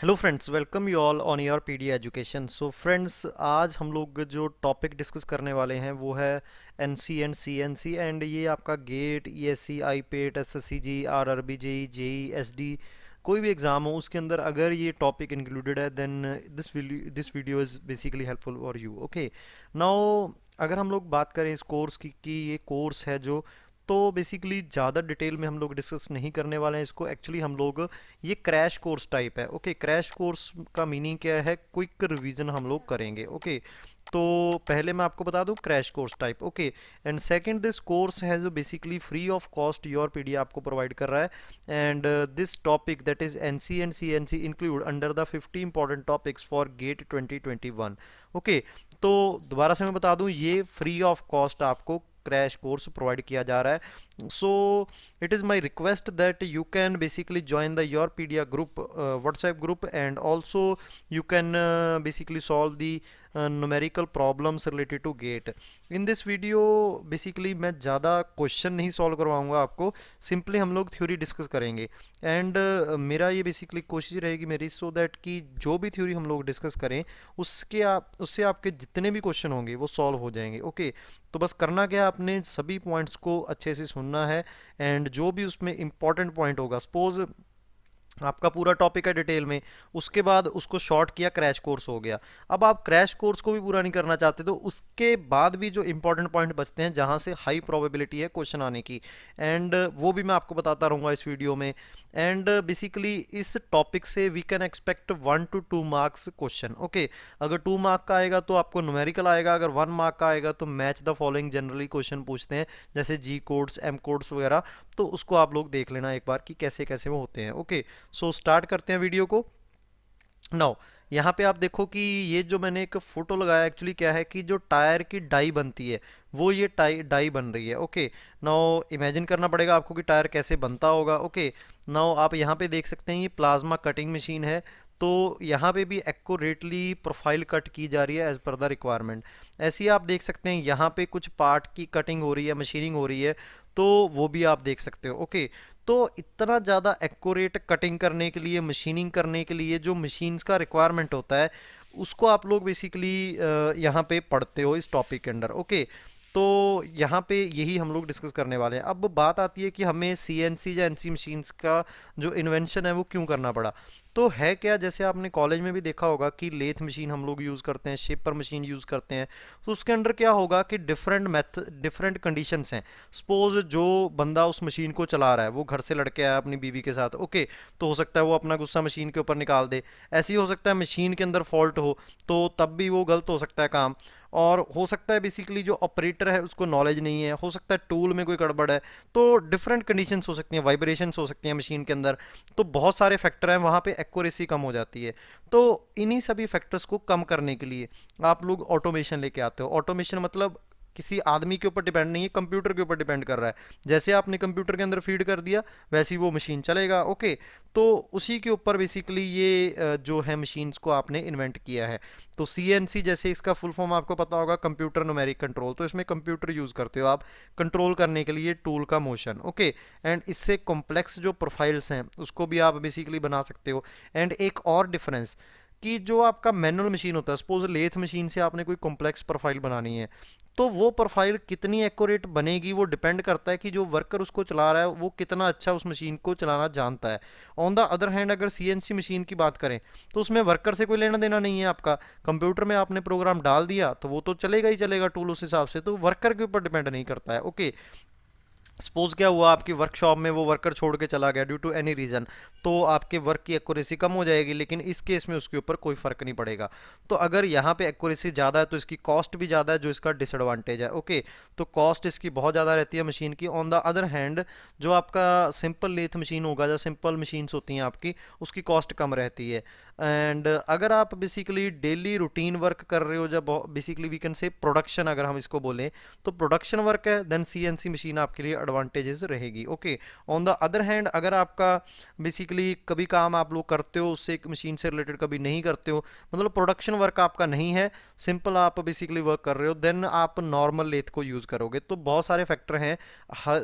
Hello friends, welcome you all on your PD education. So friends, आज हम लोग जो टॉपिक डिस्कस करने वाले हैं वो है एनसी एंड सीएनसी। एंड ये आपका गेट, ईएससी, आईपेट, SSC JE, RRB, JE, JE, SD, कोई भी एग्ज़ाम हो उसके अंदर अगर ये टॉपिक इंक्लूडेड है then this video is basically helpful for you. Okay, now अगर हम लोग बात करें इस कोर्स की कि ये कोर्स है जो, तो बेसिकली ज़्यादा डिटेल में हम लोग डिस्कस नहीं करने वाले हैं इसको। एक्चुअली हम लोग, ये क्रैश कोर्स टाइप है। ओके, क्रैश कोर्स का मीनिंग क्या है? क्विक रिवीजन हम लोग करेंगे। ओके, तो पहले मैं आपको बता दूं crash course type. Okay, and second, this course है जो basically free of cost your PD आपको प्रोवाइड कर रहा है। And this topic that is NC and CNC include under the 50 important topics for GATE 2021। Okay, तो दोबारा से मैं बता दूं, ये फ्री ऑफ कॉस्ट आपको क्रैश कोर्स प्रोवाइड किया जा रहा है। सो it is my request that you can basically join the your PDA group, WhatsApp group, and also you can basically solve the numerical problems related to gate in this video। basically मैं ज़्यादा question नहीं solve करवाऊंगा आपको, simply हम लोग theory discuss करेंगे। And मेरा ये बेसिकली कोशिश रहेगी मेरी, सो दैट कि जो भी थ्योरी हम लोग डिस्कस करें उससे आपके जितने भी क्वेश्चन होंगे वो सॉल्व हो जाएंगे। ओके, तो बस करना क्या है, आपने सभी पॉइंट्स को अच्छे से सुनना है। एंड जो भी उसमें इंपॉर्टेंट पॉइंट होगा, सपोज आपका पूरा टॉपिक है डिटेल में, उसके बाद उसको शॉर्ट किया, क्रैश कोर्स हो गया। अब आप क्रैश कोर्स को भी पूरा नहीं करना चाहते तो उसके बाद भी जो इंपॉर्टेंट पॉइंट बचते हैं जहां से हाई प्रोबेबिलिटी है क्वेश्चन आने की, एंड वो भी मैं आपको बताता रहूंगा इस वीडियो में। एंड बेसिकली इस टॉपिक से we can expect 1 to 2 marks question. Okay, अगर 2 मार्क का आएगा तो आपको न्यूमेरिकल आएगा, अगर 1 मार्क का आएगा तो match the following generally question पूछते हैं, जैसे जी कोड्स, एम कोड्स वगैरह। तो उसको आप लोग देख लेना एक बार कि कैसे कैसे वो होते हैं। ओके, सो स्टार्ट करते हैं वीडियो को। नाउ यहाँ पे आप देखो कि ये जो मैंने एक फोटो लगाया, एक्चुअली क्या है कि जो टायर की डाई बनती है वो ये डाई बन रही है। ओके, नाउ इमेजिन करना पड़ेगा आपको कि टायर कैसे बनता होगा। ओके, नाउ आप यहाँ पे देख सकते हैं ये प्लाज्मा कटिंग मशीन है। तो यहाँ पे भी एक्यूरेटली प्रोफाइल कट की जा रही है एज पर द रिक्वायरमेंट। ऐसे ही आप देख सकते हैं यहाँ पे कुछ पार्ट की कटिंग हो रही है, मशीनिंग हो रही है, तो वो भी आप देख सकते हो। ओके, तो इतना ज़्यादा एक्यूरेट कटिंग करने के लिए, मशीनिंग करने के लिए जो मशीन्स का रिक्वायरमेंट होता है उसको आप लोग बेसिकली यहाँ पे पढ़ते हो इस टॉपिक के अंदर। ओके, तो यहाँ पे यही हम लोग डिस्कस करने वाले हैं। अब बात आती है कि हमें सीएनसी या एनसी मशीन्स का जो इन्वेंशन है वो क्यों करना पड़ा। तो है क्या, जैसे आपने कॉलेज में भी देखा होगा कि लेथ मशीन हम लोग यूज़ करते हैं, शेपर मशीन यूज़ करते हैं। तो उसके अंदर क्या होगा कि डिफरेंट कंडीशंस हैं। सपोज जो बंदा उस मशीन को चला रहा है वो घर से लड़के आया अपनी बीवी के साथ। ओके, तो हो सकता है वो अपना गुस्सा मशीन के ऊपर निकाल दे। ऐसे ही हो सकता है मशीन के अंदर फॉल्ट हो, तो तब भी वो गलत हो सकता है काम। और हो सकता है बेसिकली जो ऑपरेटर है उसको नॉलेज नहीं है, हो सकता है टूल में कोई गड़बड़ है। तो डिफरेंट कंडीशंस हो सकती हैं, वाइब्रेशंस हो सकती हैं मशीन के अंदर। तो बहुत सारे फैक्टर हैं, वहाँ पे एक्यूरेसी कम हो जाती है। तो इन्हीं सभी फैक्टर्स को कम करने के लिए आप लोग ऑटोमेशन लेके आते हो। ऑटोमेशन मतलब किसी आदमी के ऊपर डिपेंड नहीं है, कंप्यूटर के ऊपर डिपेंड कर रहा है। जैसे आपने कंप्यूटर के अंदर फीड कर दिया वैसे ही वो मशीन चलेगा। ओके, तो उसी के ऊपर बेसिकली ये जो है मशीन्स को आपने इन्वेंट किया है। तो सीएनसी जैसे इसका फुल फॉर्म आपको पता होगा, कंप्यूटर न्यूमेरिक कंट्रोल। तो इसमें कंप्यूटर यूज़ करते हो आप कंट्रोल करने के लिए टूल का मोशन। ओके, एंड इससे कॉम्प्लेक्स जो प्रोफाइल्स हैं उसको भी आप बेसिकली बना सकते हो। एंड एक और डिफरेंस कि जो आपका मैनुअल मशीन होता है, सपोज लेथ मशीन से आपने कोई कॉम्प्लेक्स प्रोफाइल बनानी है, तो वो प्रोफाइल कितनी एक्यूरेट बनेगी वो डिपेंड करता है कि जो वर्कर उसको चला रहा है वो कितना अच्छा उस मशीन को चलाना जानता है। ऑन द अदर हैंड अगर सीएनसी मशीन की बात करें तो उसमें वर्कर से कोई लेना देना नहीं है आपका। कंप्यूटर में आपने प्रोग्राम डाल दिया तो वो तो चलेगा ही चलेगा टूल उस हिसाब से, तो वर्कर के ऊपर डिपेंड नहीं करता है। ओके, सपोज क्या हुआ, आपकी वर्कशॉप में वो वर्कर छोड़ के चला गया ड्यू टू एनी रीज़न, तो आपके वर्क की एक्यूरेसी कम हो जाएगी, लेकिन इस केस में उसके ऊपर कोई फ़र्क नहीं पड़ेगा। तो अगर यहाँ पे एक्यूरेसी ज़्यादा है तो इसकी कॉस्ट भी ज़्यादा है, जो इसका डिसएडवांटेज है। ओके, तो कॉस्ट इसकी बहुत ज़्यादा रहती है मशीन की। ऑन द अदर हैंड जो आपका सिंपल लेथ मशीन होगा, जो सिंपल मशीन्स होती हैं आपकी, उसकी कॉस्ट कम रहती है। एंड अगर आप बेसिकली डेली रूटीन वर्क कर रहे हो, जब basically we can say production अगर हम इसको बोलें तो प्रोडक्शन वर्क है, देन सीएनसी मशीन आपके लिए एडवांटेजेस रहेगी। Okay, on the other hand अगर आपका बेसिकली कभी काम आप लोग करते हो उससे एक मशीन से रिलेटेड, कभी नहीं करते हो, मतलब प्रोडक्शन वर्क आपका नहीं है, सिंपल आप बेसिकली वर्क कर रहे हो, देन आप नॉर्मल लेथ को यूज़ करोगे। तो बहुत सारे फैक्टर हैं,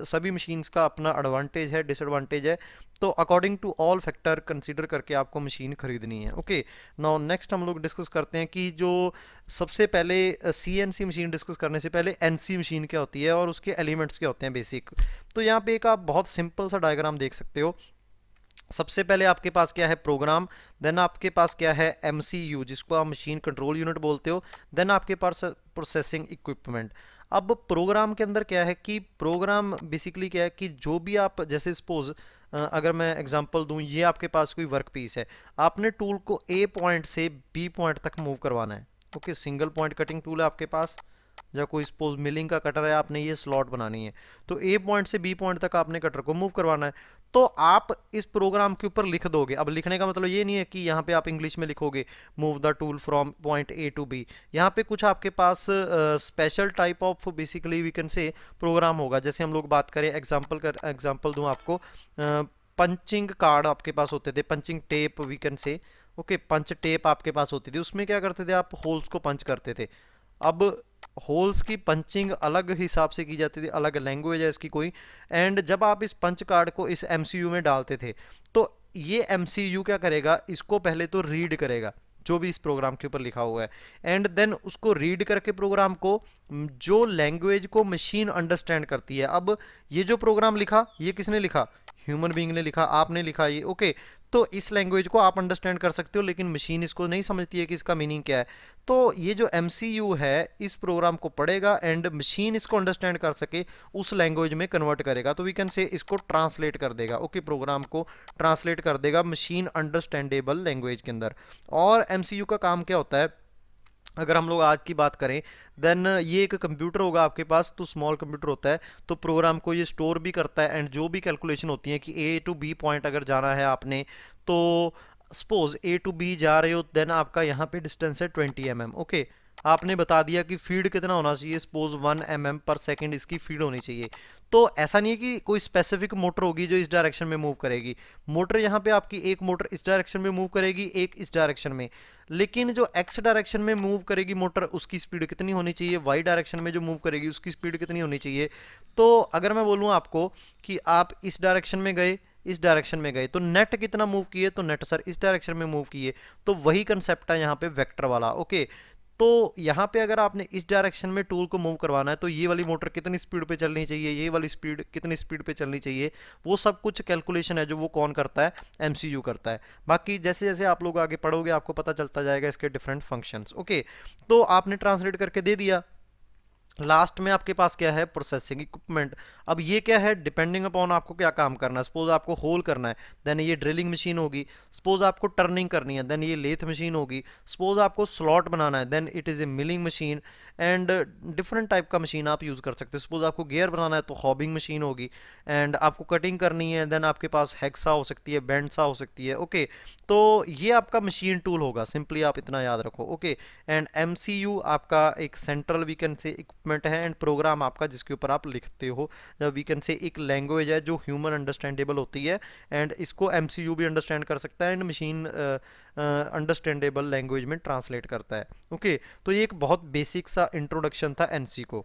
सभी मशीन्स का अपना एडवांटेज है, डिसएडवांटेज है। तो according to all factor consider करके आपको मशीन खरीदनी नहीं है। ओके, नाउ नेक्स्ट हम लोग डिस्कस करते हैं कि जो सबसे पहले सीएनसी मशीन डिस्कस करने से पहले एनसी मशीन क्या होती है और उसके एलिमेंट्स क्या होते हैं बेसिक। तो यहाँ पे एक आप बहुत सिंपल सा डायग्राम देख सकते हो। सबसे पहले आपके पास क्या है, प्रोग्राम। देन आपके पास क्या है, एमसीयू, जिसको आप मशीन कंट्रोल यूनिट बोलते हो। देन आपके पास प्रोसेसिंग इक्विपमेंट। अब प्रोग्राम के अंदर क्या है कि प्रोग्राम बेसिकली क्या है कि जो भी आप, जैसे सपोज अगर मैं एग्जांपल दूं, ये आपके पास कोई वर्क पीस है, आपने टूल को ए पॉइंट से बी पॉइंट तक मूव करवाना है। Okay, single point cutting tool है आपके पास, या कोई सपोज मिलिंग का कटर है, आपने ये स्लॉट बनानी है, तो ए पॉइंट से बी पॉइंट तक आपने कटर को मूव करवाना है। तो आप इस प्रोग्राम के ऊपर लिख दोगे। अब लिखने का मतलब ये नहीं है कि यहाँ पे आप इंग्लिश में लिखोगे move the tool from point A to B. यहाँ पे कुछ आपके पास special type of basically we can say program होगा। जैसे हम लोग बात करें, एग्जाम्पल दूं आपको, पंचिंग कार्ड आपके पास होते थे, punching tape we can say. Okay, punch tape आपके पास होती थी, उसमें क्या करते थे आप, होल्स को पंच करते थे। अब होल्स की पंचिंग अलग हिसाब से की जाती थी, अलग लैंग्वेज है इसकी कोई। एंड जब आप इस पंच कार्ड को इस एमसीयू में डालते थे, तो ये एमसीयू क्या करेगा, इसको पहले तो रीड करेगा जो भी इस प्रोग्राम के ऊपर लिखा हुआ है, एंड देन उसको रीड करके प्रोग्राम को, जो लैंग्वेज को मशीन अंडरस्टैंड करती है। अब ये जो प्रोग्राम लिखा, ये किसने लिखा, ह्यूमन बीइंग ने लिखा, आपने लिखा ये। ओके, तो इस लैंग्वेज को आप अंडरस्टैंड कर सकते हो, लेकिन मशीन इसको नहीं समझती है कि इसका मीनिंग क्या है। तो ये जो एमसीयू है इस प्रोग्राम को पढ़ेगा एंड मशीन इसको अंडरस्टैंड कर सके उस लैंग्वेज में कन्वर्ट करेगा, तो वी कैन से इसको ट्रांसलेट कर देगा। ओके, प्रोग्राम को ट्रांसलेट कर देगा मशीन अंडरस्टैंडेबल लैंग्वेज के अंदर। और एमसीयू का काम क्या होता है, अगर हम लोग आज की बात करें, देन ये एक कंप्यूटर होगा आपके पास, तो स्मॉल कंप्यूटर होता है, तो प्रोग्राम को ये स्टोर भी करता है। एंड जो भी कैलकुलेशन होती है कि ए टू बी पॉइंट अगर जाना है आपने, तो सपोज ए टू बी जा रहे हो, देन आपका यहाँ पे डिस्टेंस है 20 mm। ओके, आपने बता दिया कि फीड कितना होना चाहिए, सपोज 1 mm/सेकेंड इसकी फीड होनी चाहिए। तो ऐसा नहीं है कि कोई स्पेसिफिक मोटर होगी जो इस डायरेक्शन में मूव करेगी। मोटर यहाँ पे आपकी एक मोटर इस डायरेक्शन में मूव करेगी, एक इस डायरेक्शन में। लेकिन जो एक्स डायरेक्शन में मूव करेगी मोटर, उसकी स्पीड कितनी होनी चाहिए, वाई डायरेक्शन में जो मूव करेगी उसकी स्पीड कितनी होनी चाहिए। तो अगर मैं बोलूँ आपको कि आप इस डायरेक्शन में गए, इस डायरेक्शन में गए, तो नेट कितना मूव किए, तो नेट सर इस डायरेक्शन में मूव किए। तो वही कंसेप्ट है यहाँ पे वेक्टर वाला। ओके, तो यहाँ पे अगर आपने इस डायरेक्शन में टूल को मूव करवाना है, तो ये वाली मोटर कितनी स्पीड पे चलनी चाहिए, ये वाली स्पीड कितनी स्पीड पे चलनी चाहिए, वो सब कुछ कैलकुलेशन है जो वो कौन करता है, एमसीयू करता है। बाकी जैसे जैसे आप लोग आगे पढ़ोगे आपको पता चलता जाएगा इसके डिफरेंट फंक्शंस। ओके, तो आपने ट्रांसलेट करके दे दिया। लास्ट में आपके पास क्या है, प्रोसेसिंग इक्विपमेंट। अब ये क्या है, डिपेंडिंग अपॉन आपको क्या काम करना है। सपोज आपको होल करना है, देन ये ड्रिलिंग मशीन होगी। सपोज आपको टर्निंग करनी है, देन ये लेथ मशीन होगी। सपोज आपको स्लॉट बनाना है, then it is a milling machine. And different type का मशीन आप यूज़ कर सकते हो। सपोज आपको गियर बनाना है तो हॉबिंग मशीन होगी। एंड आपको कटिंग करनी है, देन आपके पास हेक्सा हो सकती है, बेंडसा हो सकती है। ओके, तो ये आपका मशीन टूल होगा, सिंपली आप इतना याद रखो। ओके, एंड एमसीयू आपका एक central we can say equipment है, एंड प्रोग्राम आपका जिसके ऊपर आप लिखते हो, जब वी कैन से एक लैंग्वेज है जो ह्यूमन अंडरस्टैंडेबल होती है, एंड इसको एमसीयू भी अंडरस्टैंड कर सकता है, एंड मशीन अंडरस्टैंडेबल लैंग्वेज में ट्रांसलेट करता है। ओके, तो ये एक बहुत बेसिक सा इंट्रोडक्शन था एनसी को।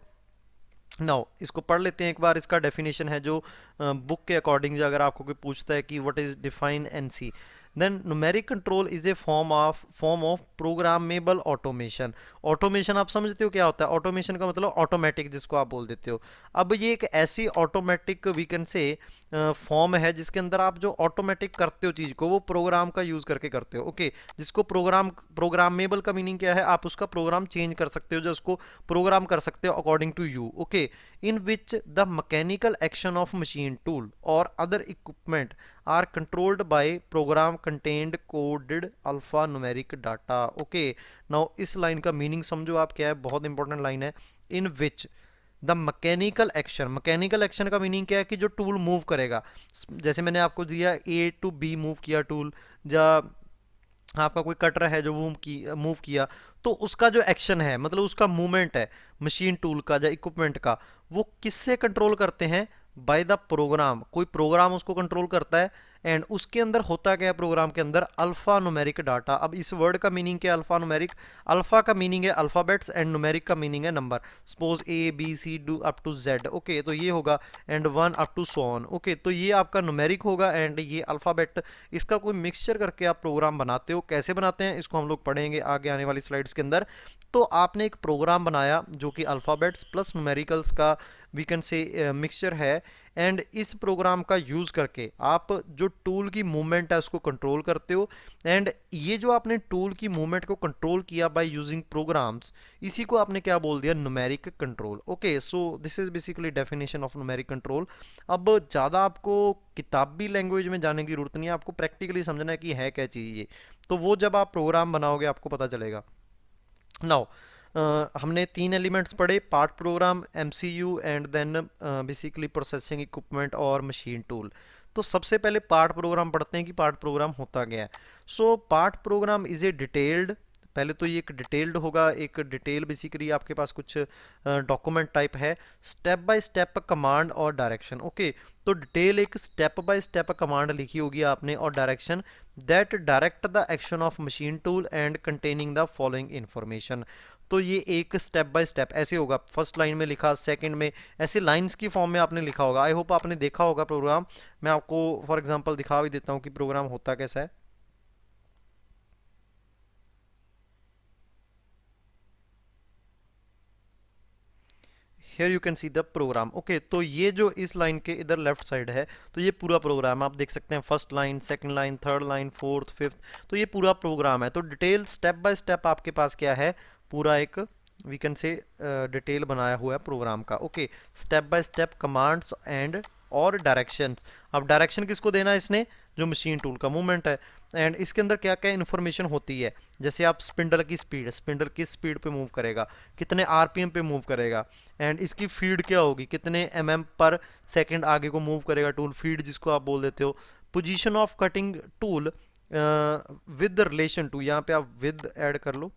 नाउ इसको पढ़ लेते हैं एक बार। इसका डेफिनेशन है जो बुक के अकॉर्डिंग, अगर आपको कोई पूछता है कि what is define NC, then numeric control is a form of programmable automation. Automation आप समझते हो क्या होता है, ऑटोमेशन का मतलब ऑटोमेटिक, जिसको आप बोल देते हो। अब ये एक ऐसी automatic we can say form है जिसके अंदर आप जो ऑटोमेटिक करते हो चीज़ को, वो प्रोग्राम का यूज़ करके करते हो। ओके, जिसको प्रोग्रामेबल का मीनिंग क्या है, आप उसका प्रोग्राम चेंज कर सकते हो, जो उसको प्रोग्राम कर सकते हो according to you. Okay, in which the mechanical action of machine tool or other equipment are controlled by program contained coded alphanumeric data। okay, now इस लाइन का मीनिंग समझो आप क्या है, बहुत इंपॉर्टेंट लाइन है। in which the mechanical action, mechanical action का meaning क्या है कि जो टूल मूव करेगा, जैसे मैंने आपको दिया ए टू बी मूव किया टूल, या आपका कोई कटर है जो मूव किया, तो उसका जो एक्शन है, मतलब उसका मूवमेंट है मशीन टूल का या इक्विपमेंट का, वो किससे कंट्रोल करते हैं, बाय द प्रोग्राम। कोई प्रोग्राम उसको कंट्रोल करता है, एंड उसके अंदर होता क्या है, प्रोग्राम के अंदर अल्फा न्यूमेरिक डाटा। अब इस वर्ड का मीनिंग क्या है, अल्फा न्यूमेरिक? अल्फा का मीनिंग है अल्फाबेट्स एंड न्यूमेरिक का मीनिंग है number. Suppose A B C D up to Z, okay, तो ये होगा and one up to so on, okay, तो ये आपका न्यूमेरिक होगा एंड ये अल्फाबेट। इसका कोई मिक्सचर करके आप प्रोग्राम बनाते हो, कैसे बनाते हैं इसको हम लोग पढ़ेंगे आगे आने वाली स्लाइड्स के अंदर। तो आपने एक प्रोग्राम बनाया जो कि अल्फाबेट्स प्लस न्यूमेरिकल्स का वी कैन से मिक्सचर है, एंड इस प्रोग्राम का यूज़ करके आप जो टूल की मूवमेंट है उसको कंट्रोल करते हो। एंड ये जो आपने टूल की मूवमेंट को कंट्रोल किया बाय यूजिंग प्रोग्राम्स, इसी को आपने क्या बोल दिया, numeric control. Okay, so this is basically definition of numeric control. अब ज़्यादा आपको किताबी लैंग्वेज में जाने की जरूरत नहीं है, आपको प्रैक्टिकली समझना है कि है क्या चीज़ ये। तो वो जब आप प्रोग्राम बनाओगे आपको पता चलेगा। नाउ हमने तीन एलिमेंट्स पढ़े, part program, MCU and then basically processing equipment और मशीन टूल। तो सबसे पहले पार्ट प्रोग्राम पढ़ते हैं कि पार्ट प्रोग्राम होता क्या है। So part programme is a detailed, पहले तो ये एक डिटेल्ड होगा, एक डिटेल बेसिकली आपके पास कुछ डॉक्यूमेंट टाइप है, स्टेप बाय स्टेप कमांड और डायरेक्शन। ओके, तो डिटेल एक स्टेप बाय स्टेप कमांड लिखी होगी आपने और direction, that direct the action of machine tool and containing the following information. तो ये एक स्टेप बाय स्टेप ऐसे होगा, फर्स्ट लाइन में लिखा, सेकंड में, ऐसे लाइंस की फॉर्म में आपने लिखा होगा। आई होप आपने देखा होगा प्रोग्राम। मैं आपको फॉर एग्जांपल दिखा भी देता हूँ कि प्रोग्राम होता कैसा है। Here you can see the program. Okay, तो ये जो इस लाइन के इधर लेफ्ट साइड है, तो ये पूरा प्रोग्राम आप देख सकते हैं, first line, second line, third line, fourth, fifth, तो ये पूरा प्रोग्राम है। तो डिटेल स्टेप बाय स्टेप आपके पास क्या है, पूरा एक वी कैन से डिटेल बनाया हुआ है प्रोग्राम का। Okay, step by step commands and और डायरेक्शंस। अब डायरेक्शन किसको देना है इसने, जो मशीन टूल का मूवमेंट है। एंड इसके अंदर क्या क्या इन्फॉर्मेशन होती है, जैसे आप स्पिंडल की स्पीड, स्पिंडल किस स्पीड पे मूव करेगा, कितने आरपीएम पे मूव करेगा, एंड इसकी फीड क्या होगी, कितने एमएम पर सेकंड आगे को मूव करेगा टूल, फीड जिसको आप बोल देते हो। Position of cutting tool with relation to, यहाँ पे आप विद ऐड कर लो,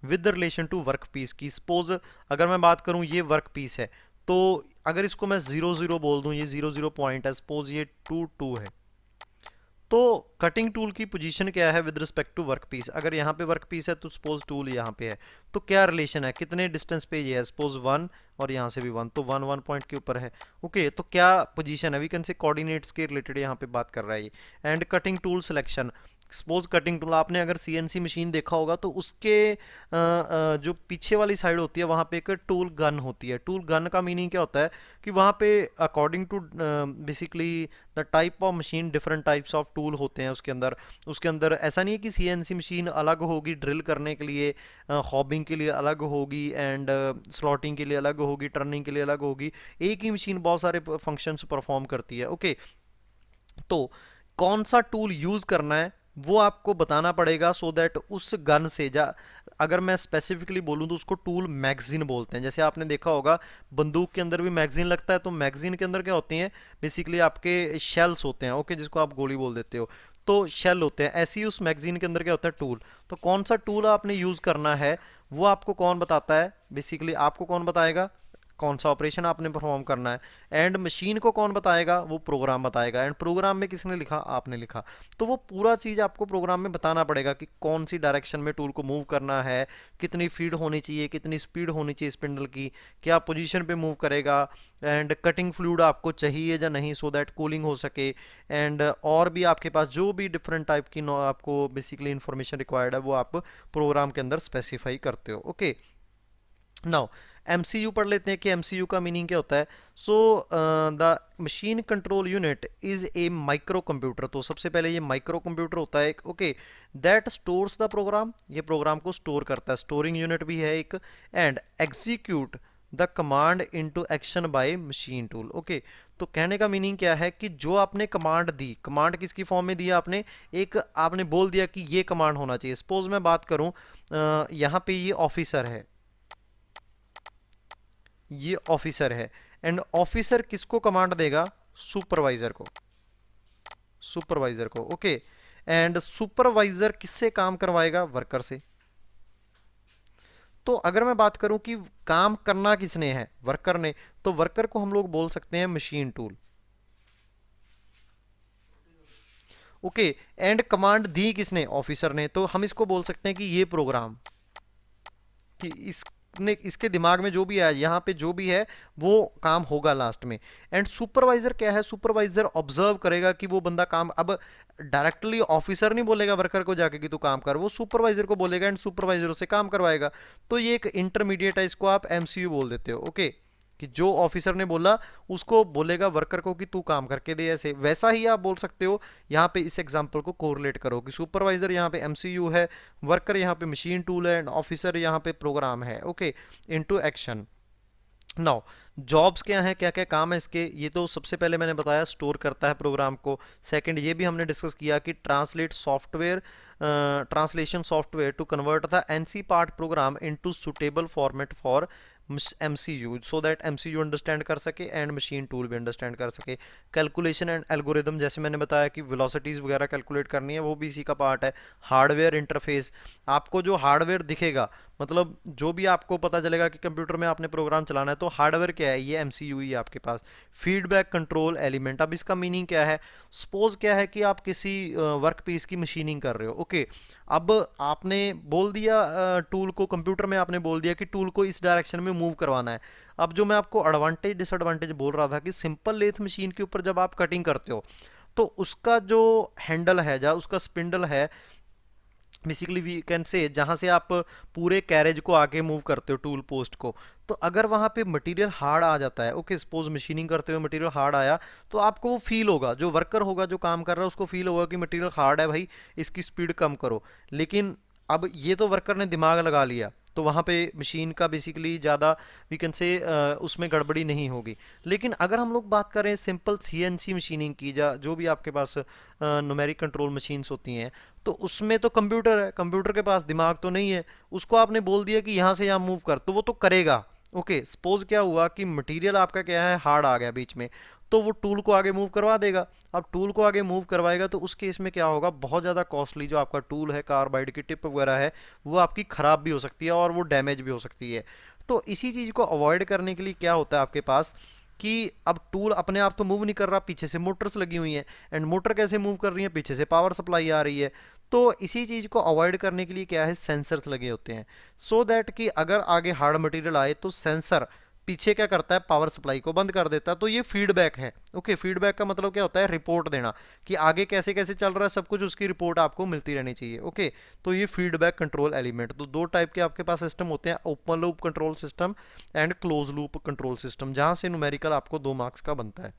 with relation to work piece की। सपोज अगर मैं बात करूं ये वर्क पीस है, तो अगर इसको मैं 0 0 बोल दूं, ये 0 0 पॉइंट है, सपोज ये 2 2 है, तो कटिंग टूल की पोजीशन क्या है with respect to work piece. अगर यहाँ पे वर्क पीस है तो सपोज टूल यहाँ पे है, तो क्या रिलेशन है, कितने डिस्टेंस पे ये है, सपोज 1 और यहाँ से भी 1, तो 1 1 पॉइंट के ऊपर है। ओके, तो क्या पोजीशन है, वी कैन से कोऑर्डिनेट्स के रिलेटेड यहाँ पे बात कर रहा है ये। And cutting tool selection, suppose cutting tool, आपने अगर सीएनसी मशीन देखा होगा तो उसके जो पीछे वाली साइड होती है वहाँ पे एक टूल गन होती है। टूल गन का मीनिंग क्या होता है कि वहाँ पे according to basically the type of machine, different types of tool होते हैं उसके अंदर। उसके अंदर ऐसा नहीं है कि सीएनसी मशीन अलग होगी ड्रिल करने के लिए, हॉबिंग के लिए अलग होगी, एंड स्लॉटिंग के लिए अलग होगी, टर्निंग के लिए अलग होगी। एक ही मशीन बहुत सारे फंक्शंस परफॉर्म करती है। ओके, तो कौन सा टूल यूज करना है वो आपको बताना पड़ेगा, सो दैट उस गन से जा, अगर मैं स्पेसिफिकली बोलूं तो उसको टूल मैगजीन बोलते हैं। जैसे आपने देखा होगा बंदूक के अंदर भी मैगजीन लगता है, तो मैगजीन के अंदर क्या होती हैं, बेसिकली आपके शेल्स होते हैं, ओके, जिसको आप गोली बोल देते हो, तो शेल होते हैं। ऐसे ही उस मैगजीन के अंदर क्या होता है, टूल। तो कौन सा टूल आपने यूज करना है वो आपको कौन बताता है, बेसिकली आपको कौन बताएगा, कौन सा ऑपरेशन आपने परफॉर्म करना है। एंड मशीन को कौन बताएगा, वो प्रोग्राम बताएगा। एंड प्रोग्राम में किसने लिखा, आपने लिखा। तो वो पूरा चीज़ आपको प्रोग्राम में बताना पड़ेगा कि कौन सी डायरेक्शन में टूल को मूव करना है, कितनी फीड होनी चाहिए, कितनी स्पीड होनी चाहिए स्पिंडल की, क्या पोजीशन पे मूव करेगा, एंड कटिंग फ्लूइड आपको चाहिए या नहीं, सो दैट कूलिंग हो सके। एंड और भी आपके पास जो भी डिफरेंट टाइप की आपको बेसिकली इंफॉर्मेशन रिक्वायर्ड है वो आप प्रोग्राम के अंदर स्पेसिफाई करते हो। ओके, नाउ एमसीयू पढ़ लेते हैं कि एमसीयू का मीनिंग क्या होता है। So the machine control unit is a micro computer. तो सबसे पहले ये माइक्रो कंप्यूटर होता है एक, okay, that stores the program, ये प्रोग्राम को स्टोर करता है, स्टोरिंग यूनिट भी है एक। And execute the command into action by machine tool. Okay, तो कहने का मीनिंग क्या है कि जो आपने कमांड दी, कमांड किसकी फॉर्म में दी आपने, एक आपने बोल दिया कि ये कमांड होना चाहिए। सपोज मैं बात करूं यहाँ पे ये ऑफिसर है, ये ऑफिसर है, एंड ऑफिसर किसको कमांड देगा, सुपरवाइजर को, सुपरवाइजर को। ओके, एंड सुपरवाइजर किससे काम करवाएगा, वर्कर से। तो अगर मैं बात करूं कि काम करना किसने है, वर्कर ने, तो वर्कर को हम लोग बोल सकते हैं machine tool. Okay, and command दी किसने, ऑफिसर ने, तो हम इसको बोल सकते हैं कि ये प्रोग्राम, कि इसने, इसके दिमाग में जो भी आया, यहाँ पे जो भी है वो काम होगा लास्ट में। एंड सुपरवाइजर क्या है, सुपरवाइजर ऑब्जर्व करेगा कि वो बंदा काम, अब डायरेक्टली ऑफिसर नहीं बोलेगा वर्कर को जाके कि तू काम कर, वो सुपरवाइजर को बोलेगा एंड सुपरवाइजर उसे काम करवाएगा। तो ये एक इंटरमीडिएट है, इसको आप एमसीयू बोल देते हो। ओके, कि जो ऑफिसर ने बोला उसको बोलेगा वर्कर को कि तू काम करके दे, ऐसे वैसा ही आप बोल सकते हो। यहाँ पे इस एग्जांपल को कोरिलेट करो कि सुपरवाइजर यहाँ पे एमसीयू है, वर्कर यहाँ पे मशीन टूल है, एंड ऑफिसर यहाँ पे प्रोग्राम है। Okay, into action. Now jobs क्या है, क्या क्या काम है इसके, ये तो सबसे पहले मैंने बताया स्टोर करता है प्रोग्राम को। सेकंड ये भी हमने डिस्कस किया कि translate software, translation software to convert the NC part program into suitable format for MCU, so that MCU understand कर सके एंड मशीन टूल भी अंडरस्टैंड कर सके। कैलकुलेशन एंड एल्गोरिदम, जैसे मैंने बताया कि वेलोसिटीज वगैरह कैलकुलेट करनी है, वो भी इसी का पार्ट है। हार्डवेयर इंटरफेस, आपको जो हार्डवेयर दिखेगा, मतलब जो भी आपको पता चलेगा कि कंप्यूटर में आपने प्रोग्राम चलाना है, तो हार्डवेयर क्या है, ये एमसीयू ही है आपके पास। फीडबैक कंट्रोल एलिमेंट, अब इसका मीनिंग क्या है, सपोज क्या है कि आप किसी वर्क पीस की मशीनिंग कर रहे हो। ओके, अब आपने बोल दिया टूल को, कंप्यूटर में आपने बोल दिया कि टूल को इस डायरेक्शन में मूव करवाना है। अब जो मैं आपको एडवांटेज डिसएडवांटेज बोल रहा था कि सिंपल लेथ मशीन के ऊपर जब आप कटिंग करते हो, तो उसका जो हैंडल है, जहाँ उसका स्पिंडल है, बेसिकली वी कैन से, जहाँ से आप पूरे कैरेज को आगे मूव करते हो टूल पोस्ट को, तो अगर वहाँ पे मटेरियल हार्ड आ जाता है, ओके सपोज मशीनिंग करते हुए मटेरियल हार्ड आया, तो आपको वो फील होगा, जो वर्कर होगा जो काम कर रहा है उसको फील होगा कि मटेरियल हार्ड है भाई, इसकी स्पीड कम करो। लेकिन अब ये तो वर्कर ने दिमाग लगा लिया, तो वहाँ पे मशीन का बेसिकली ज़्यादा वी कैन से उसमें गड़बड़ी नहीं होगी। लेकिन अगर हम लोग बात करें सिंपल सीएनसी मशीनिंग की, जो भी आपके पास न्यूमेरिक कंट्रोल मशीन्स होती हैं, तो उसमें तो कंप्यूटर है, कंप्यूटर के पास दिमाग तो नहीं है। उसको आपने बोल दिया कि यहाँ से यहाँ मूव कर, तो वो तो करेगा। ओके, सपोज क्या हुआ कि मटेरियल आपका क्या है, हार्ड आ गया बीच में, तो वो टूल को आगे मूव करवा देगा। अब टूल को आगे मूव करवाएगा तो उस केस में क्या होगा, बहुत ज़्यादा कॉस्टली जो आपका टूल है, कार्बाइड की टिप वगैरह है, वो आपकी ख़राब भी हो सकती है और वो डैमेज भी हो सकती है। तो इसी चीज़ को अवॉइड करने के लिए क्या होता है आपके पास, कि अब टूल अपने आप तो मूव नहीं कर रहा, पीछे से मोटर्स लगी हुई हैं, एंड मोटर कैसे मूव कर रही है, पीछे से पावर सप्लाई आ रही है। तो इसी चीज़ को अवॉइड करने के लिए क्या है, सेंसर्स लगे होते हैं, सो दैट कि अगर आगे हार्ड मटेरियल आए तो सेंसर पीछे क्या करता है, पावर सप्लाई को बंद कर देता है। तो ये फीडबैक है। ओके, फीडबैक का मतलब क्या होता है, रिपोर्ट देना, कि आगे कैसे कैसे चल रहा है सब कुछ, उसकी रिपोर्ट आपको मिलती रहनी चाहिए। ओके, तो ये फीडबैक कंट्रोल एलिमेंट, तो दो टाइप के आपके पास सिस्टम होते हैं, open loop control system and close loop control system, जहां से न्यूमेरिकल आपको 2 मार्क्स का बनता है।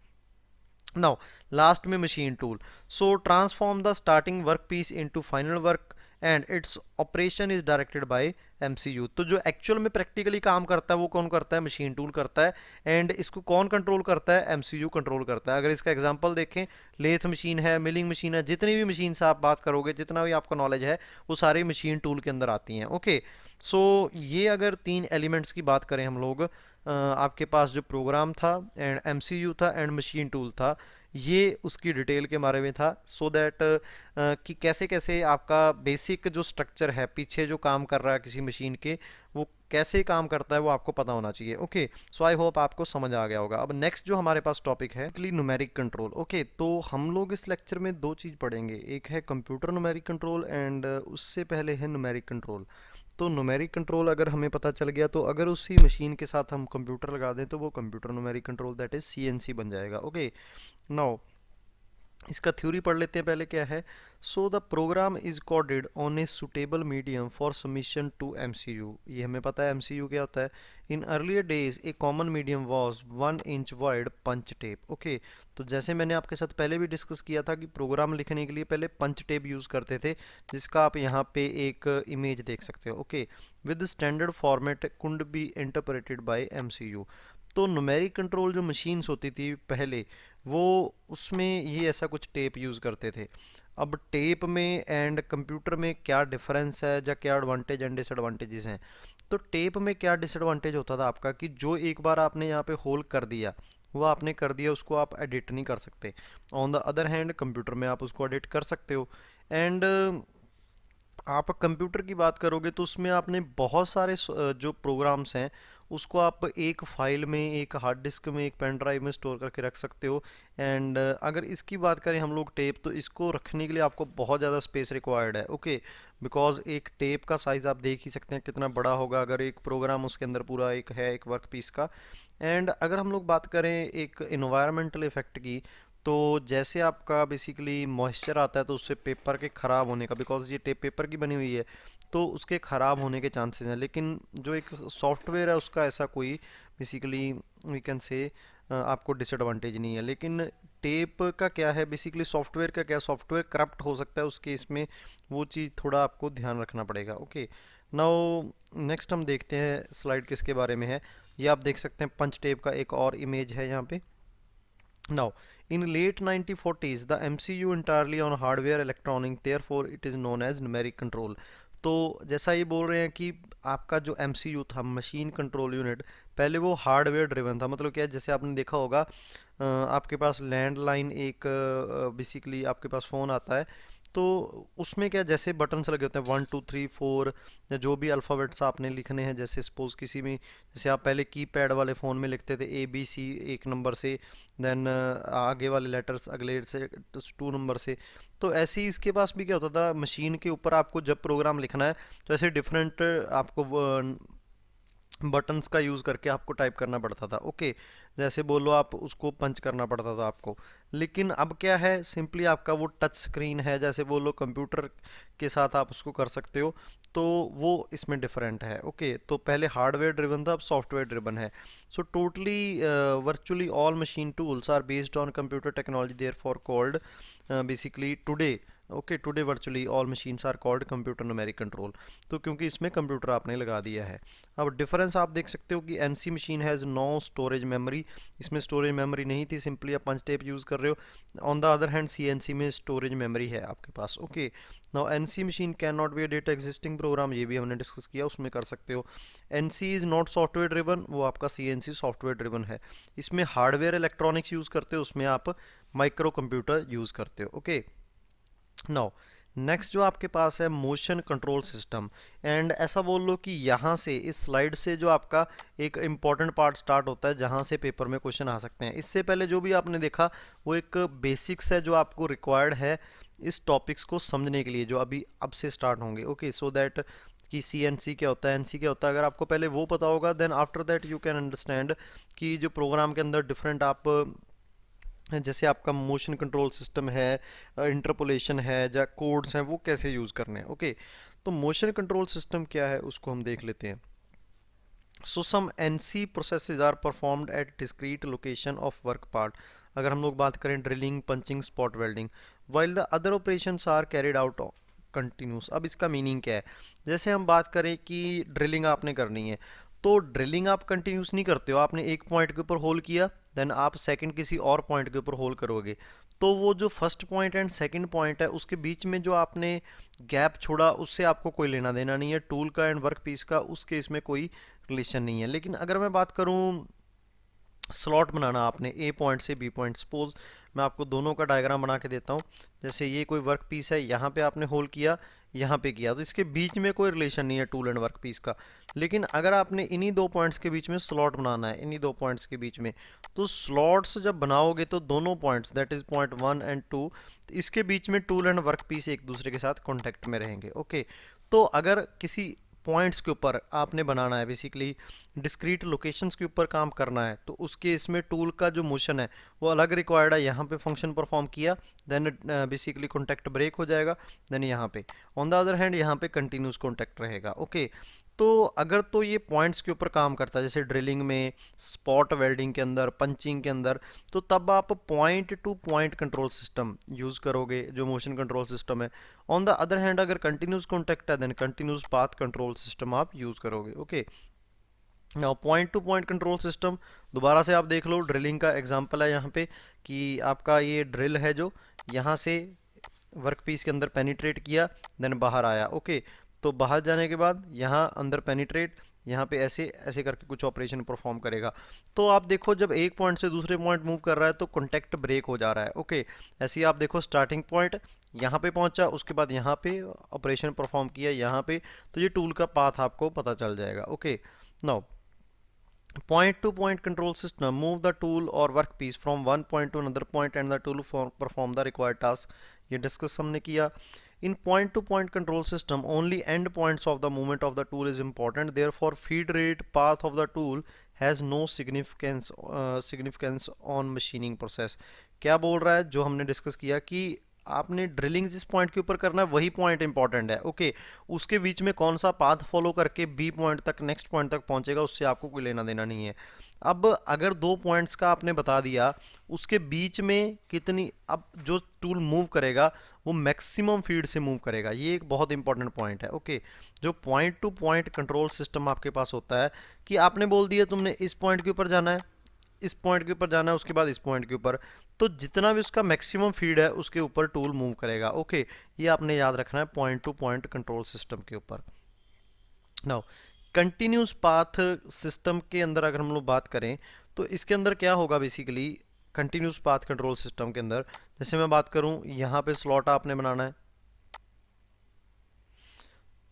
नाउ लास्ट में machine tool, so transform the starting work piece into final work and its operation is directed by MCU. तो जो actual में प्रैक्टिकली काम करता है वो कौन करता है, मशीन टूल करता है, एंड इसको कौन कंट्रोल करता है, एमसीयू कंट्रोल करता है। अगर इसका एग्जांपल देखें, लेथ मशीन है, मिलिंग मशीन है, जितनी भी मशीन से आप बात करोगे, जितना भी आपका नॉलेज है, वो सारी मशीन टूल के अंदर आती हैं। ओके, सो ये अगर 3 एलिमेंट्स की बात करें हम लोग, आपके पास जो प्रोग्राम था एंड एमसीयू था एंड मशीन टूल था, ये उसकी डिटेल के बारे में था, सो दैट कि कैसे कैसे आपका बेसिक जो स्ट्रक्चर है, पीछे जो काम कर रहा है किसी मशीन के, वो कैसे काम करता है वो आपको पता होना चाहिए। ओके, सो आई होप आपको समझ आ गया होगा। अब नेक्स्ट जो हमारे पास टॉपिक है, न्यूमेरिक कंट्रोल। ओके, तो हम लोग इस लेक्चर में 2 चीज़ पढ़ेंगे, एक है कंप्यूटर न्यूमेरिक कंट्रोल एंड उससे पहले है न्यूमेरिक कंट्रोल। तो न्यूमेरिक कंट्रोल अगर हमें पता चल गया, तो अगर उसी मशीन के साथ हम कंप्यूटर लगा दें तो वो computer numeric control, that is CNC बन जाएगा। ओके, नाउ इसका थ्योरी पढ़ लेते हैं पहले क्या है। So the program is coded on a suitable medium for submission to MCU, ये हमें पता है एमसीयू क्या होता है। In earlier days a common medium was 1 inch wide punch tape. Okay, तो जैसे मैंने आपके साथ पहले भी डिस्कस किया था कि प्रोग्राम लिखने के लिए पहले पंच टेप यूज़ करते थे, जिसका आप यहाँ पे एक इमेज देख सकते हो। Okay, with standard format could be interpreted bye MCU. तो न्यूमेरिक कंट्रोल जो मशीन्स होती थी पहले, वो उसमें ये ऐसा कुछ टेप यूज़ करते थे। अब टेप में एंड कंप्यूटर में क्या डिफरेंस है, या क्या एडवांटेज एंड डिसएडवांटेजेस हैं। तो टेप में क्या डिसएडवांटेज होता था आपका, कि जो एक बार आपने यहाँ पे होल कर दिया, वो आपने कर दिया, उसको आप एडिट नहीं कर सकते। On the other hand computer में आप उसको एडिट कर सकते हो। एंड आप कंप्यूटर की बात करोगे तो उसमें आपने बहुत सारे जो प्रोग्राम्स हैं उसको आप एक फाइल में, एक हार्ड डिस्क में, एक पेन ड्राइव में स्टोर करके रख सकते हो। एंड अगर इसकी बात करें हम लोग टेप, तो इसको रखने के लिए आपको बहुत ज़्यादा स्पेस रिक्वायर्ड है, ओके। बिकॉज एक टेप का साइज़ आप देख ही सकते हैं कितना बड़ा होगा अगर एक प्रोग्राम उसके अंदर पूरा एक है, एक वर्क पीस का। एंड अगर हम लोग बात करें एक इन्वायरमेंटल इफ़ेक्ट की, तो जैसे आपका बेसिकली मॉइस्चर आता है तो उससे पेपर के ख़राब होने का, बिकॉज ये टेप पेपर की बनी हुई है, तो उसके ख़राब होने के चांसेस हैं। लेकिन जो एक सॉफ्टवेयर है उसका ऐसा कोई बेसिकली वी कैन से आपको डिसएडवांटेज नहीं है। लेकिन टेप का क्या है, बेसिकली सॉफ्टवेयर का क्या, सॉफ्टवेयर करप्ट हो सकता है उसके, इसमें वो चीज़ थोड़ा आपको ध्यान रखना पड़ेगा, ओके। नाउ नेक्स्ट हम देखते हैं स्लाइड किसके बारे में है। ये आप देख सकते हैं पंच टेप का एक और इमेज है यहाँ पे। Now, in late 1940s, the MCU entirely on hardware electronic, therefore it is known as numeric control. तो जैसा ये बोल रहे हैं कि आपका जो MCU था, मशीन कंट्रोल यूनिट, पहले वो हार्डवेयर ड्रिवन था। मतलब क्या है, जैसे आपने देखा होगा आपके पास लैंडलाइन एक बेसिकली आपके पास फ़ोन आता है, तो उसमें क्या, जैसे बटन्स लगे होते हैं 1 2 3 4, या जो भी अल्फ़ाबेट्स आपने लिखने हैं, जैसे सपोज़ किसी में, जैसे आप पहले कीपैड वाले फ़ोन में लिखते थे ABC एक नंबर से, देन आगे वाले लेटर्स अगले से 2 नंबर से। तो ऐसे ही इसके पास भी क्या होता था, मशीन के ऊपर आपको जब प्रोग्राम लिखना है तो ऐसे डिफरेंट आपको बटन्स का यूज़ करके आपको टाइप करना पड़ता था, ओके। जैसे बोलो आप उसको पंच करना पड़ता था आपको। लेकिन अब क्या है, सिंपली आपका वो टच स्क्रीन है, जैसे बोलो कंप्यूटर के साथ आप उसको कर सकते हो। तो वो इसमें डिफरेंट है, ओके। तो पहले हार्डवेयर ड्रिवन था, अब सॉफ्टवेयर ड्रिवन है। So totally virtually all machine tools are based on computer technology, therefore called basically today, okay, today virtually all machines are called computer numeric control. तो क्योंकि इसमें computer आपने लगा दिया है। अब डिफरेंस आप देख सकते हो कि NC machine has no storage memory, इसमें स्टोरेज मेमोरी नहीं थी, सिंपली आप पंच टेप यूज़ कर रहे हो। On the other hand CNC में स्टोरेज मेमोरी है आपके पास, okay. Now NC machine can not be a data existing program, ये भी हमने डिस्कस किया, उसमें कर सकते हो। NC is not software driven, वो आपका सीएनसी सॉफ्टवेयर ड्रिवन है। इसमें हार्डवेयर इलेक्ट्रॉनिक्स यूज़ करते हो, उसमें आप माइक्रो कंप्यूटर यूज़ करते हो, ओके। नाउ नेक्स्ट जो आपके पास है मोशन कंट्रोल सिस्टम। एंड ऐसा बोल लो कि यहाँ से इस स्लाइड से जो आपका एक इम्पॉर्टेंट पार्ट स्टार्ट होता है, जहाँ से पेपर में क्वेश्चन आ सकते हैं। इससे पहले जो भी आपने देखा वो एक बेसिक्स है जो आपको रिक्वायर्ड है इस टॉपिक्स को समझने के लिए, जो अभी अब से स्टार्ट होंगे, ओके। सो दैट कि सीएनसी क्या होता है, एनसी क्या होता है, अगर आपको पहले वो पता होगा, then after that you can understand कि जो प्रोग्राम के अंदर डिफरेंट आप जैसे आपका मोशन कंट्रोल सिस्टम है, इंटरपोलेशन है, या कोड्स हैं, वो कैसे यूज़ करने हैं, ओके। तो मोशन कंट्रोल सिस्टम क्या है उसको हम देख लेते हैं। So some NC processes are performed at discrete location of work part. अगर हम लोग बात करें drilling, punching, spot welding, while the other operations are carried out continuous. अब इसका मीनिंग क्या है, जैसे हम बात करें कि ड्रिलिंग आपने करनी है, तो ड्रिलिंग आप कंटिन्यूस नहीं करते हो, आपने एक पॉइंट के ऊपर होल किया, देन आप सेकंड किसी और पॉइंट के ऊपर होल करोगे, तो वो जो first point and second point है उसके बीच में जो आपने गैप छोड़ा उससे आपको कोई लेना देना नहीं है, टूल का एंड वर्क पीस का उसके इसमें कोई रिलेशन नहीं है। लेकिन अगर मैं बात करूं स्लॉट बनाना, आपने ए पॉइंट से बी पॉइंट, सपोज मैं आपको दोनों का डायग्राम बना के देता हूँ। जैसे ये कोई वर्क पीस है, यहाँ पे आपने होल किया, यहाँ पे किया, तो इसके बीच में कोई रिलेशन नहीं है टूल एंड वर्क पीस का। लेकिन अगर आपने इन्हीं दो पॉइंट्स के बीच में स्लॉट बनाना है, इन्हीं दो पॉइंट्स के बीच में, तो स्लॉट्स जब बनाओगे तो दोनों पॉइंट्स, दैट इज पॉइंट 1 और 2, इसके बीच में टूल एंड वर्क पीस एक दूसरे के साथ कॉन्टेक्ट में रहेंगे, ओके। तो अगर किसी पॉइंट्स के ऊपर आपने बनाना है, बेसिकली डिस्क्रीट लोकेशंस के ऊपर काम करना है, तो उसके इसमें टूल का जो मोशन है वो अलग रिक्वायर्ड है। यहाँ पे फंक्शन परफॉर्म किया, देन बेसिकली कॉन्टैक्ट ब्रेक हो जाएगा, देन यहाँ पे ऑन द अदर हैंड यहाँ पे कंटिन्यूस कॉन्टैक्ट रहेगा, ओके। तो अगर तो ये पॉइंट्स के ऊपर काम करता है, जैसे ड्रिलिंग में, स्पॉट वेल्डिंग के अंदर, पंचिंग के अंदर, तो तब आप point to point control system use करोगे, जो मोशन कंट्रोल सिस्टम है। ऑन द अदर हैंड अगर कंटिन्यूस कॉन्टैक्ट है, then continuous path control system आप यूज़ करोगे, okay. Now point to point control system, दोबारा से आप देख लो, ड्रिलिंग का एग्जांपल है यहाँ पे कि आपका ये ड्रिल है जो यहाँ से वर्क पीस के अंदर पेनिट्रेट किया, देन बाहर आया, ओके। तो बाहर जाने के बाद यहाँ अंदर पेनिट्रेट, यहाँ पे ऐसे ऐसे करके कुछ ऑपरेशन परफॉर्म करेगा। तो आप देखो जब एक पॉइंट से दूसरे पॉइंट मूव कर रहा है तो कॉन्टैक्ट ब्रेक हो जा रहा है, ओके। ऐसे ही आप देखो स्टार्टिंग पॉइंट यहाँ पे पहुँचा, उसके बाद यहाँ पे ऑपरेशन परफॉर्म किया यहाँ पे, तो ये टूल का पाथ आपको पता चल जाएगा, okay. Now Point to point control system move the tool or workpiece from one point to another point and the tool perform the required task. ये डिस्कस हमने किया. In point to point control system only end points of the movement of the tool is important, therefore feed rate path of the tool has no significance on machining process. क्या बोल रहा है, जो हमने discuss किया कि आपने drilling जिस पॉइंट के ऊपर करना है वही पॉइंट इंपॉर्टेंट है. ओके, उसके बीच में कौन सा पाथ फॉलो करके बी पॉइंट तक नेक्स्ट पॉइंट तक पहुंचेगा उससे आपको कोई लेना देना नहीं है. अब अगर दो पॉइंट्स का आपने बता दिया, उसके बीच में कितनी, अब जो टूल मूव करेगा वो मैक्सिमम फीड से मूव करेगा. ये एक बहुत इंपॉर्टेंट पॉइंट है. ओके, जो point to point control system आपके पास होता है कि आपने बोल दिया तुमने इस पॉइंट के ऊपर जाना है, इस पॉइंट के ऊपर जाना है, उसके बाद इस पॉइंट के ऊपर, तो जितना भी उसका मैक्सिमम फीड है उसके ऊपर टूल मूव करेगा. ओके, ये आपने याद रखना है point to point control system के ऊपर. नाउ कंटिन्यूस पाथ सिस्टम के अंदर अगर हम लोग बात करें तो इसके अंदर क्या होगा basically. Continuous path control system के अंदर जैसे मैं बात करूं, यहाँ पे स्लॉट आपने बनाना है,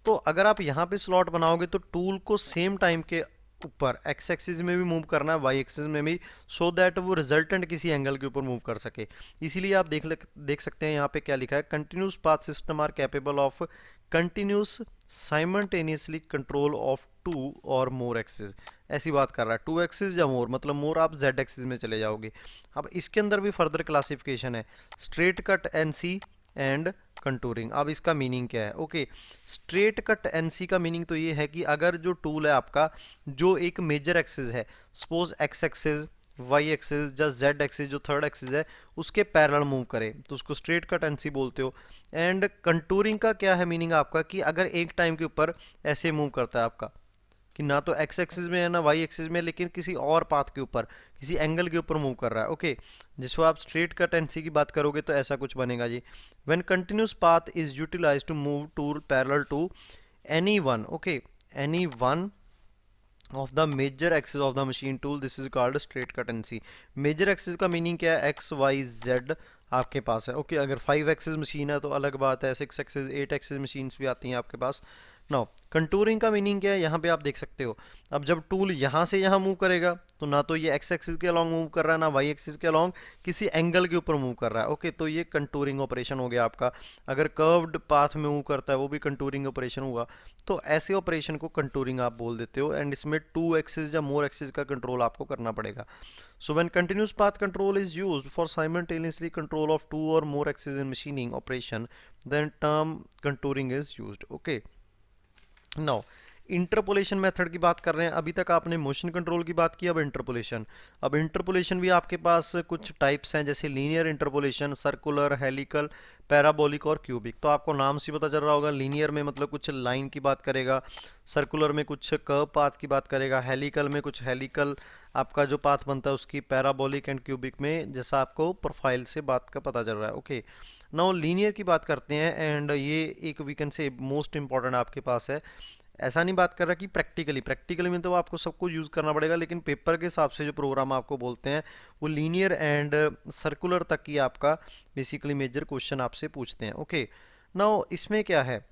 तो अगर आप यहाँ पे स्लॉट बनाओगे तो टूल को सेम टाइम के ऊपर एक्स एक्सिस में भी मूव करना है, वाई एक्सिस में भी, सो दैट वो रिजल्टेंट किसी एंगल के ऊपर मूव कर सके. इसीलिए आप देख सकते हैं यहाँ पे क्या लिखा है, continuous path system are capable of continuous simultaneously control of two और मोर एक्सिस. ऐसी बात कर रहा है, टू एक्सिस या मोर, मतलब मोर आप जेड एक्सिस में चले जाओगे. अब इसके अंदर भी फर्दर क्लासिफिकेशन है, straight cut NC and contouring. अब इसका मीनिंग क्या है. ओके, स्ट्रेट कट एनसी का मीनिंग तो ये है कि अगर जो टूल है आपका, जो एक मेजर एक्सिस है, suppose X axis, Y axis या जेड एक्सिस जो थर्ड एक्सिस है, उसके पैरेलल मूव करे तो उसको स्ट्रेट कट एनसी बोलते हो. एंड कंटूरिंग का क्या है मीनिंग आपका, कि अगर एक टाइम के ऊपर ऐसे मूव करता है आपका, कि ना तो एक्स एक्सिस में है ना वाई एक्सिस में, लेकिन किसी और पाथ के ऊपर, किसी एंगल के ऊपर मूव कर रहा है. ओके, जिसको आप स्ट्रेट कट एनसी की बात करोगे तो ऐसा कुछ बनेगा जी. When continuous path is utilized to move tool parallel to any one, okay, any one of the major axis of the machine tool, this is called straight cut NC. Major axis का meaning क्या है, X Y Z आपके पास है. Okay, अगर 5 axis machine है तो अलग बात है, 6 एक्सिस 8 एक्सिस मशीन्स भी आती हैं आपके पास. नाउ कंटूरिंग का मीनिंग क्या है, यहाँ पे आप देख सकते हो, अब जब टूल यहाँ से यहाँ मूव करेगा तो ना तो ये एक्स एक्सिस के अलॉन्ग मूव कर रहा है ना वाई एक्सिस के अलॉन्ग, किसी एंगल के ऊपर मूव कर रहा है. ओके, तो ये कंटूरिंग ऑपरेशन हो गया आपका. अगर कर्व्ड पाथ में मूव करता है वो भी कंटूरिंग ऑपरेशन हुआ. तो ऐसे ऑपरेशन को कंटूरिंग आप बोल देते हो. एंड इसमें टू एक्सिस या मोर एक्सिस का कंट्रोल आपको करना पड़ेगा. So when continuous path control is used for simultaneously control of two or more axes in machining operation, then term contouring is used. Okay. Now interpolation method की बात कर रहे हैं. अभी तक आपने मोशन कंट्रोल की बात की, अब इंटरपोलेशन. अब इंटरपोलेशन भी आपके पास कुछ टाइप्स हैं, जैसे linear interpolation, circular, helical, parabolic और क्यूबिक. तो आपको नाम से पता चल रहा होगा, लीनियर में मतलब कुछ लाइन की बात करेगा, सर्कुलर में कुछ कर्व पाथ की बात करेगा, हेलिकल में कुछ हेलिकल आपका जो पाथ बनता है उसकी, पैराबोलिक एंड क्यूबिक में जैसा आपको प्रोफाइल से बात का पता चल रहा है. ओके, नाउ लीनियर की बात करते हैं. एंड ये एक we can say most important आपके पास है. ऐसा नहीं बात कर रहा कि प्रैक्टिकली में तो आपको सब कुछ यूज़ करना पड़ेगा, लेकिन पेपर के हिसाब से जो प्रोग्राम आपको बोलते हैं वो लीनियर एंड सर्कुलर तक की आपका बेसिकली मेजर क्वेश्चन आपसे पूछते हैं. ओके, नाउ इसमें क्या है,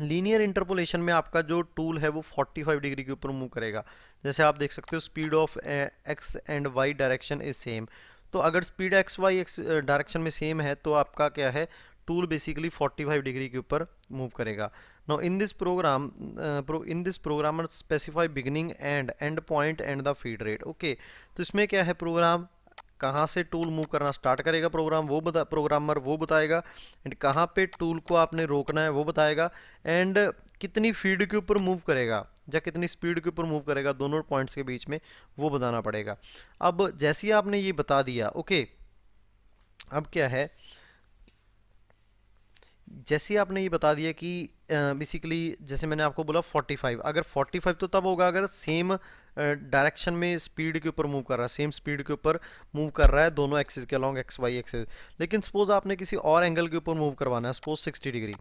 लीनियर इंटरपोलेशन में आपका जो टूल है वो 45 डिग्री के ऊपर मूव करेगा. जैसे आप देख सकते हो, speed of X and Y direction is same. तो अगर speed X Y X direction में सेम है तो आपका क्या है, टूल बेसिकली 45 डिग्री के ऊपर मूव करेगा. Now in this programmer specify beginning and and point and the feed rate. Okay, तो इसमें क्या है, प्रोग्राम कहाँ से टूल मूव करना स्टार्ट करेगा, प्रोग्रामर वो बताएगा. एंड कहाँ पे टूल को आपने रोकना है वो बताएगा. एंड कितनी फीड के ऊपर मूव करेगा या कितनी स्पीड के ऊपर मूव करेगा, दोनों पॉइंट्स के बीच में वो बताना पड़ेगा. अब जैसे ही आपने ये बता दिया, ओके, अब क्या है, जैसे आपने ये बता दिया कि बेसिकली जैसे मैंने आपको बोला 45, अगर 45 तो तब होगा अगर सेम डायरेक्शन में स्पीड के ऊपर मूव कर रहा है, सेम स्पीड के ऊपर मूव कर रहा है दोनों एक्सिस के अलॉन्ग, एक्स वाई एक्सिस. लेकिन सपोज आपने किसी और एंगल के ऊपर मूव करवाना है, सपोज 60 डिग्री.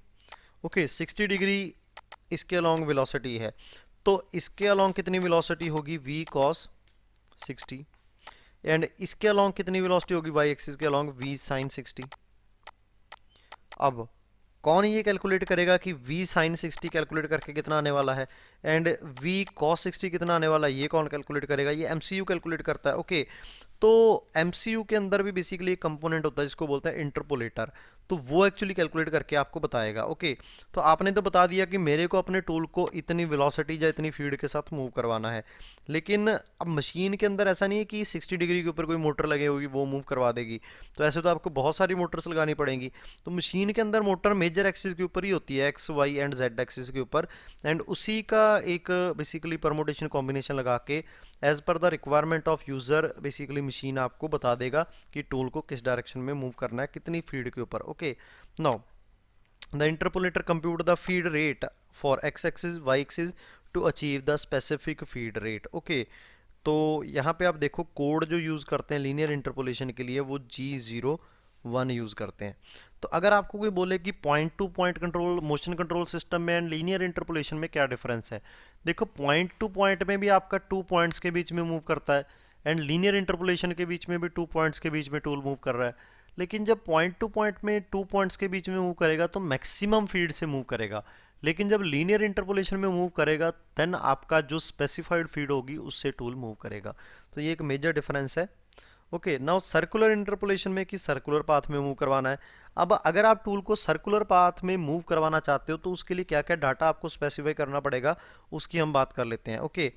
ओके, 60 डिग्री इसके अलॉन्ग वेलोसिटी है, तो इसके अलॉन्ग कितनी वेलोसिटी होगी, v cos 60. एंड इसके अलॉन्ग कितनी वेलोसिटी होगी वाई एक्सिस के अलॉन्ग, v sin 60. अब कौन ये कैलकुलेट करेगा कि v साइन 60 कैलकुलेट करके कितना आने वाला है, एंड v cos 60 कितना आने वाला है, ये कौन कैलकुलेट करेगा, ये एमसीयू कैलकुलेट करता है। ओके, तो एमसीयू के अंदर भी बेसिकली एक कंपोनेंट होता है जिसको बोलते हैं इंटरपोलेटर, तो वो एक्चुअली कैलकुलेट करके आपको बताएगा। ओके, तो आपने तो बता दिया कि मेरे को अपने टूल को इतनी वेलोसिटी या इतनी फीड के साथ मूव करवाना है, लेकिन अब मशीन के अंदर ऐसा नहीं है कि 60 डिग्री के ऊपर कोई मोटर लगे होगी वो मूव करवा देगी, तो ऐसे तो आपको बहुत सारी मोटर्स लगानी पड़ेंगी। तो मशीन के अंदर मोटर मेजर एक्सिस के ऊपर ही होती है, X Y and Z axis के ऊपर, एंड उसी का एक बेसिकली परमोटेशन कॉम्बिनेशन लगा के एज पर the requirement of user basically machine आपको बता देगा कि टूल को किस डायरेक्शन में मूव करना है, कितनी फीड के ऊपर। Okay, now the interpolator compute the feed rate for X axis Y axis to achieve the specific feed rate. Okay, तो यहाँ पे आप देखो कोड जो यूज़ करते हैं लीनियर इंटरपोलेशन के लिए वो G01 यूज़ करते हैं। तो अगर आपको कोई बोले कि point to point control motion control system में एंड लीनियर इंटरपोलेशन में क्या डिफरेंस है, देखो पॉइंट टू पॉइंट में भी आपका 2 पॉइंट्स के बीच में मूव करता है, एंड लीनियर इंटरपोलेशन के बीच में भी 2 पॉइंट्स के बीच में टूल मूव कर रहा है। लेकिन जब पॉइंट टू पॉइंट में 2 पॉइंट्स के बीच में मूव करेगा तो मैक्सिमम फीड से मूव करेगा, लेकिन जब लीनियर इंटरपोलेशन में मूव करेगा देन आपका जो स्पेसिफाइड फीड होगी उससे टूल मूव करेगा। तो ये एक मेजर डिफरेंस है। ओके, नाउ सर्कुलर इंटरपोलेशन में कि सर्कुलर पाथ में मूव करवाना है। अब अगर आप टूल को सर्कुलर पाथ में मूव करवाना चाहते हो तो उसके लिए क्या क्या डाटा आपको स्पेसिफाई करना पड़ेगा, उसकी हम बात कर लेते हैं। ओके,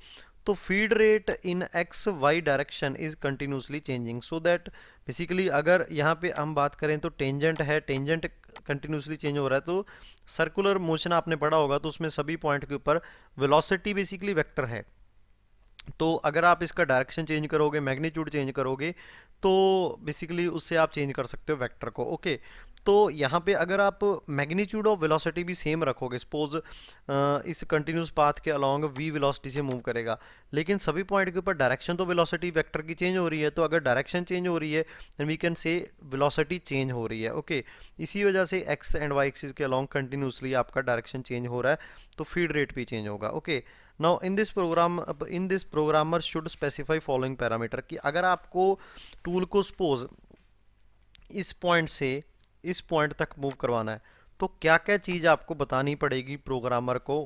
तो feed rate in X Y direction is continuously changing, so that basically अगर यहाँ पे हम बात करें तो टेंजेंट है, टेंजेंट कंटिन्यूसली चेंज हो रहा है, तो सर्कुलर मोशन आपने पढ़ा होगा तो उसमें सभी पॉइंट के ऊपर वेलोसिटी बेसिकली वेक्टर है। तो अगर आप इसका डायरेक्शन चेंज करोगे, मैग्नीट्यूड चेंज करोगे, तो बेसिकली उससे आप चेंज कर सकते हो वेक्टर को। ओके, तो यहाँ पे अगर आप मैग्नीट्यूड ऑफ वेलोसिटी भी सेम रखोगे, सपोज इस कंटिन्यूस पाथ के अलोंग v वेलोसिटी से मूव करेगा, लेकिन सभी पॉइंट के ऊपर डायरेक्शन तो वेलोसिटी वेक्टर की चेंज हो रही है, तो अगर डायरेक्शन चेंज हो रही है then we can say velocity change हो रही है। ओके, इसी वजह से x एंड y एक्सिस के अलोंग कंटिन्यूसली आपका डायरेक्शन चेंज हो रहा है, तो फीड रेट भी चेंज होगा। Okay, now in this programmer should specify following parameter, कि अगर आपको टूल को सपोज इस पॉइंट से इस पॉइंट तक मूव करवाना है तो क्या क्या चीज़ आपको बतानी पड़ेगी प्रोग्रामर को,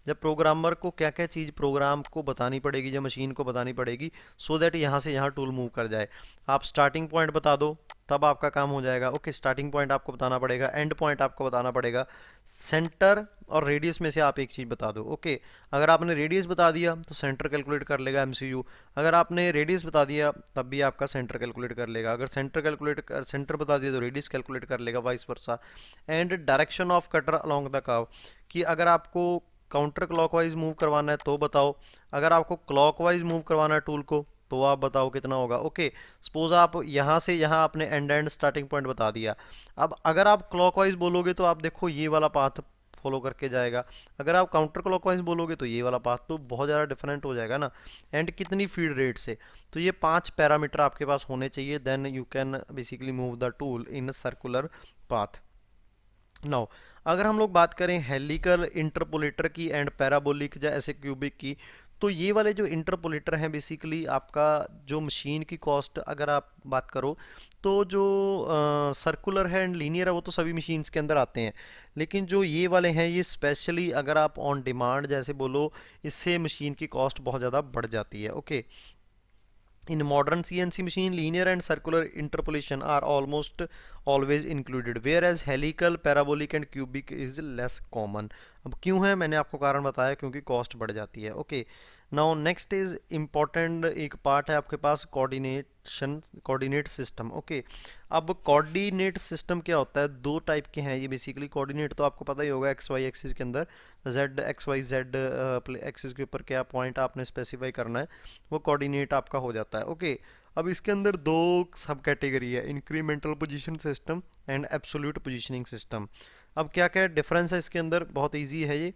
जब प्रोग्रामर को क्या क्या चीज़ प्रोग्राम को बतानी पड़ेगी, जब मशीन को बतानी पड़ेगी, सो दैट यहाँ से यहाँ टूल मूव कर जाए। आप स्टार्टिंग पॉइंट बता दो तब आपका काम हो जाएगा। ओके, स्टार्टिंग पॉइंट आपको बताना पड़ेगा, एंड पॉइंट आपको बताना पड़ेगा, सेंटर और रेडियस में से आप एक चीज़ बता दो। ओके, अगर आपने रेडियस बता दिया तो सेंटर कैलकुलेट कर लेगा एमसीयू, अगर आपने रेडियस बता दिया तब भी आपका सेंटर कैलकुलेट कर लेगा, अगर सेंटर बता दिया तो रेडियस कैलकुलेट कर लेगा, vice versa. And direction off cutter along the curve, कि अगर आपको काउंटर क्लॉकवाइज मूव करवाना है तो बताओ, अगर आपको क्लॉकवाइज मूव करवाना है टूल को तो आप बताओ कितना होगा। ओके, सपोज आप यहाँ से यहाँ आपने एंड स्टार्टिंग पॉइंट बता दिया, अब अगर आप क्लॉकवाइज बोलोगे तो आप देखो ये वाला पाथ फॉलो करके जाएगा, अगर आप काउंटर क्लॉकवाइज बोलोगे तो ये वाला पाथ, तो बहुत ज़्यादा डिफरेंट हो जाएगा ना। एंड कितनी फीड रेट से, तो ये 5 पैरामीटर आपके पास होने चाहिए, then you can basically move the tool in circular path. Now अगर हम लोग बात करें हेलिकल इंटरपोलेटर की एंड पैराबोलिक या ऐसे क्यूबिक की, तो ये वाले जो इंटरपोलेटर हैं बेसिकली आपका जो मशीन की कॉस्ट अगर आप बात करो तो जो सर्कुलर है एंड लीनियर है वो तो सभी मशीन्स के अंदर आते हैं, लेकिन जो ये वाले हैं ये स्पेशली अगर आप ऑन डिमांड जैसे बोलो, इससे मशीन की कॉस्ट बहुत ज़्यादा बढ़ जाती है। Okay, in modern CNC machine, linear and circular interpolation are almost always included, whereas helical, parabolic and cubic is less common. अब क्यों है मैंने आपको कारण बताया, क्योंकि कॉस्ट बढ़ जाती है। Okay, now next is important एक पार्ट है आपके पास कोऑर्डिनेट सिस्टम। ओके, अब कोऑर्डिनेट सिस्टम क्या होता है, दो टाइप के हैं ये बेसिकली। कोऑर्डिनेट तो आपको पता ही होगा एक्स वाई एक्सिस के अंदर, Z X Y Z axis के ऊपर क्या पॉइंट आपने स्पेसिफाई करना है वो कोऑर्डिनेट आपका हो जाता है। ओके, अब इसके अंदर दो सब कैटेगरी है, incremental position system and absolute positioning system. अब क्या क्या डिफरेंस है इसके अंदर, बहुत इजी है ये।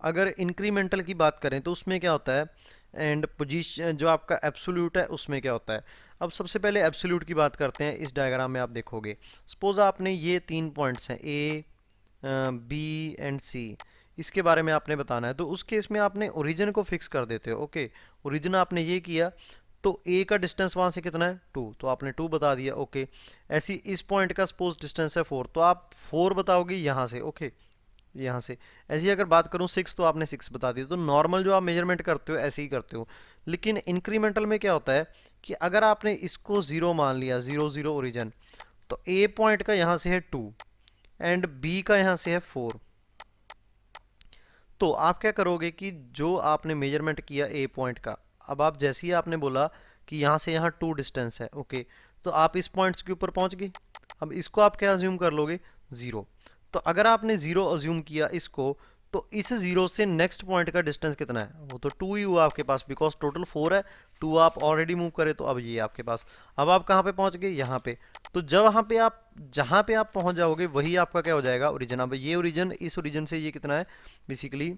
अगर इंक्रीमेंटल की बात करें तो उसमें क्या होता है, एंड पोजीशन जो आपका एब्सोल्यूट है उसमें क्या होता है। अब सबसे पहले एब्सोल्यूट की बात करते हैं। इस डायग्राम में आप देखोगे सपोज आपने ये 3 पॉइंट्स हैं ए बी एंड सी, इसके बारे में आपने बताना है, तो उस केस में आपने ओरिजिन को फिक्स कर देते हो। ओके, ओरिजिन आपने ये किया तो ए का डिस्टेंस वहाँ से कितना है 2, तो आपने 2 बता दिया। ओके, ऐसी इस पॉइंट का सपोज डिस्टेंस है 4, तो आप 4 बताओगे यहाँ से। ओके, यहाँ से। ऐसी अगर बात करूँ 6, तो आपने 6 बता दिया। तो नॉर्मल जो आप मेजरमेंट करते हो ऐसे ही करते हो। लेकिन इंक्रीमेंटल में क्या होता है कि अगर आपने इसको 0 मान लिया, 0 0 ओरिजिन, तो ए पॉइंट का यहाँ से है 2 एंड बी का यहाँ से है 4। तो आप क्या करोगे कि जो आपने मेजरमेंट किया ए पॉइंट का, अब आप जैसे ही आपने बोला कि यहाँ से यहाँ 2 डिस्टेंस है, ओके, तो आप इस पॉइंट्स के ऊपर पहुँच गए। अब इसको आप क्या अज्यूम कर लोगे, 0। तो अगर आपने 0 अज्यूम किया इसको, तो इस 0 से नेक्स्ट पॉइंट का डिस्टेंस कितना है, वो तो 2 ही हुआ आपके पास, बिकॉज टोटल 4 है। 2 आप ऑलरेडी मूव करे, तो अब ये आपके पास। अब आप कहाँ पे पहुँच गए, यहाँ पे। तो जब वहाँ पे आप जहाँ पे आप पहुँच जाओगे वही आपका क्या हो जाएगा, ओरिजिन। अब ये ओरिजिन, इस ओरिजिन से ये कितना है, बेसिकली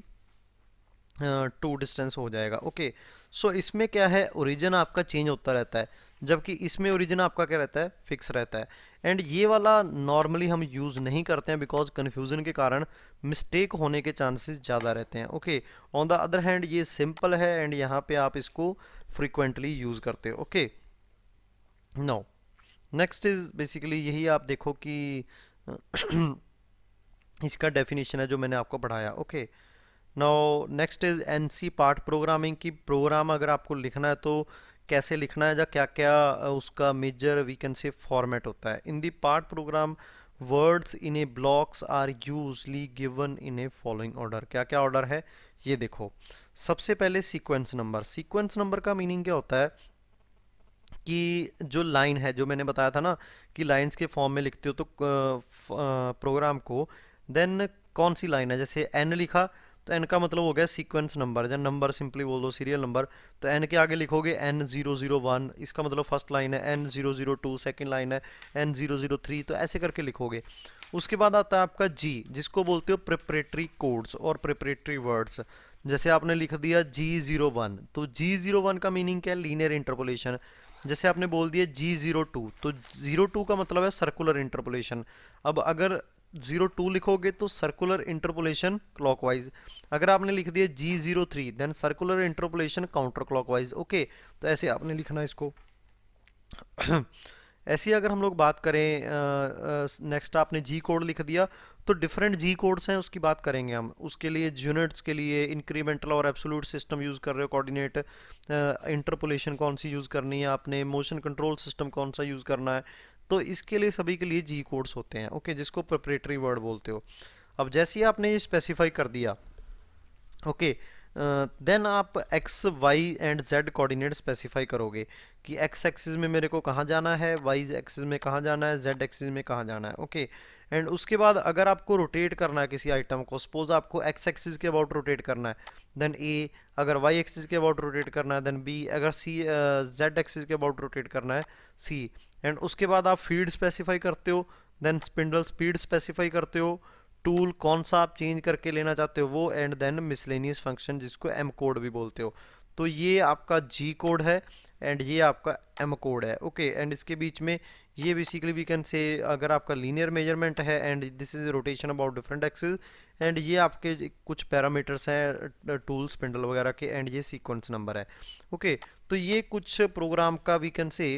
2 डिस्टेंस हो जाएगा। ओके, सो इसमें क्या है, ओरिजिन आपका चेंज होता रहता है, जबकि इसमें ओरिजिन आपका क्या रहता है, फिक्स रहता है। एंड ये वाला नॉर्मली हम यूज़ नहीं करते हैं, बिकॉज कन्फ्यूज़न के कारण मिस्टेक होने के चांसेस ज़्यादा रहते हैं। Okay, on the other hand ये सिंपल है एंड यहाँ पे आप इसको फ्रिक्वेंटली यूज़ करते हो। Okay, no, next is basically यही आप देखो कि इसका डेफिनेशन है जो मैंने आपको पढ़ाया। Okay, now next is NC part programming की। प्रोग्राम अगर आपको लिखना है तो कैसे लिखना है, या क्या क्या उसका major we can say format होता है। In the part program words in a blocks are usually given in a following order. क्या क्या ऑर्डर है ये देखो। सबसे पहले सीक्वेंस नंबर। सीक्वेंस नंबर का मीनिंग क्या होता है कि जो लाइन है, जो मैंने बताया था ना कि लाइंस के फॉर्म में लिखते हो तो प्रोग्राम को, देन कौन सी लाइन है, जैसे एन लिखा तो एन का मतलब हो गया सीक्वेंस नंबर, जब नंबर सिंपली बोल दो सीरियल नंबर। तो एन के आगे लिखोगे N001, इसका मतलब फर्स्ट लाइन है। N002 सेकंड लाइन है। N003, तो ऐसे करके लिखोगे। उसके बाद आता है आपका जी, जिसको बोलते हो प्रिपरेटरी कोड्स और प्रिपरेटरी वर्ड्स। जैसे आपने लिख दिया G01, तो G01 का मीनिंग क्या है, लीनियर इंटरपोलेशन। जैसे आपने बोल दिया G02, तो 02 का मतलब है सर्कुलर इंटरपोलेशन। अब अगर 02 लिखोगे तो सर्कुलर इंटरपोलेशन क्लॉकवाइज। अगर आपने लिख दिया G03, then circular interpolation counter clockwise. Okay, तो ऐसे आपने लिखना है इसको। ऐसी अगर हम लोग बात करें, नेक्स्ट आपने जी कोड लिख दिया, तो डिफरेंट जी कोड्स हैं, उसकी बात करेंगे हम। उसके लिए यूनिट्स के लिए इंक्रीमेंटल और एब्सोल्यूट सिस्टम यूज़ कर रहे हो, कोऑर्डिनेट इंटरपोलेशन कौन सी यूज़ करनी है आपने, मोशन कंट्रोल सिस्टम कौन सा यूज़ करना है, तो इसके लिए सभी के लिए जी कोड्स होते हैं। ओके, जिसको प्रोप्रेटरी वर्ड बोलते हो। अब जैसे ही आपने ये स्पेसिफाई कर दिया, ओके, देन आप X Y and Z coordinate specify करोगे कि एक्स एक्सिस में मेरे को कहाँ जाना है, वाई एक्सिस में कहाँ जाना है, जेड एक्सिस में कहाँ जाना है। ओके, एंड उसके बाद अगर आपको रोटेट करना है किसी आइटम को, सपोज आपको एक्स एक्सिस के अबाउट रोटेट करना है, देन ए। अगर वाई एक्सिस के अबाउट रोटेट करना है, देन बी। अगर सी जेड एक्सिस के अबाउट रोटेट करना है, सी। एंड उसके बाद आप फीड स्पेसिफाई करते हो, देन स्पिंडल स्पीड स्पेसिफाई करते हो, टूल कौन सा आप चेंज करके लेना चाहते हो वो, एंड देन मिसलेनियस फंक्शन, जिसको एम कोड भी बोलते हो। तो ये आपका जी कोड है एंड ये आपका एम कोड है। ओके, एंड इसके बीच में ये बेसिकली वी कैन से, अगर आपका लीनियर मेजरमेंट है and this is rotation about different axis, and ये आपके कुछ पैरामीटर्स हैं टूल स्पिंडल वगैरह के, एंड ये सीक्वेंस नंबर है। ओके, तो ये कुछ प्रोग्राम का वी कैन से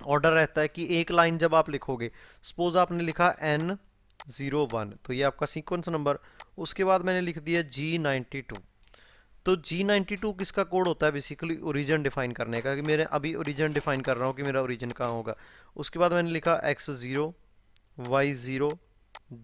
ऑर्डर रहता है कि एक लाइन जब आप लिखोगे, सपोज आपने लिखा N01, तो ये आपका सीक्वेंस नंबर। उसके बाद मैंने लिख दिया G92, तो G92 किसका कोड होता है, बेसिकली ओरिजिन डिफाइन करने का, कि मेरे अभी ओरिजिन डिफाइन कर रहा हूँ कि मेरा ओरिजिन कहाँ होगा। उसके बाद मैंने लिखा X0, Y0,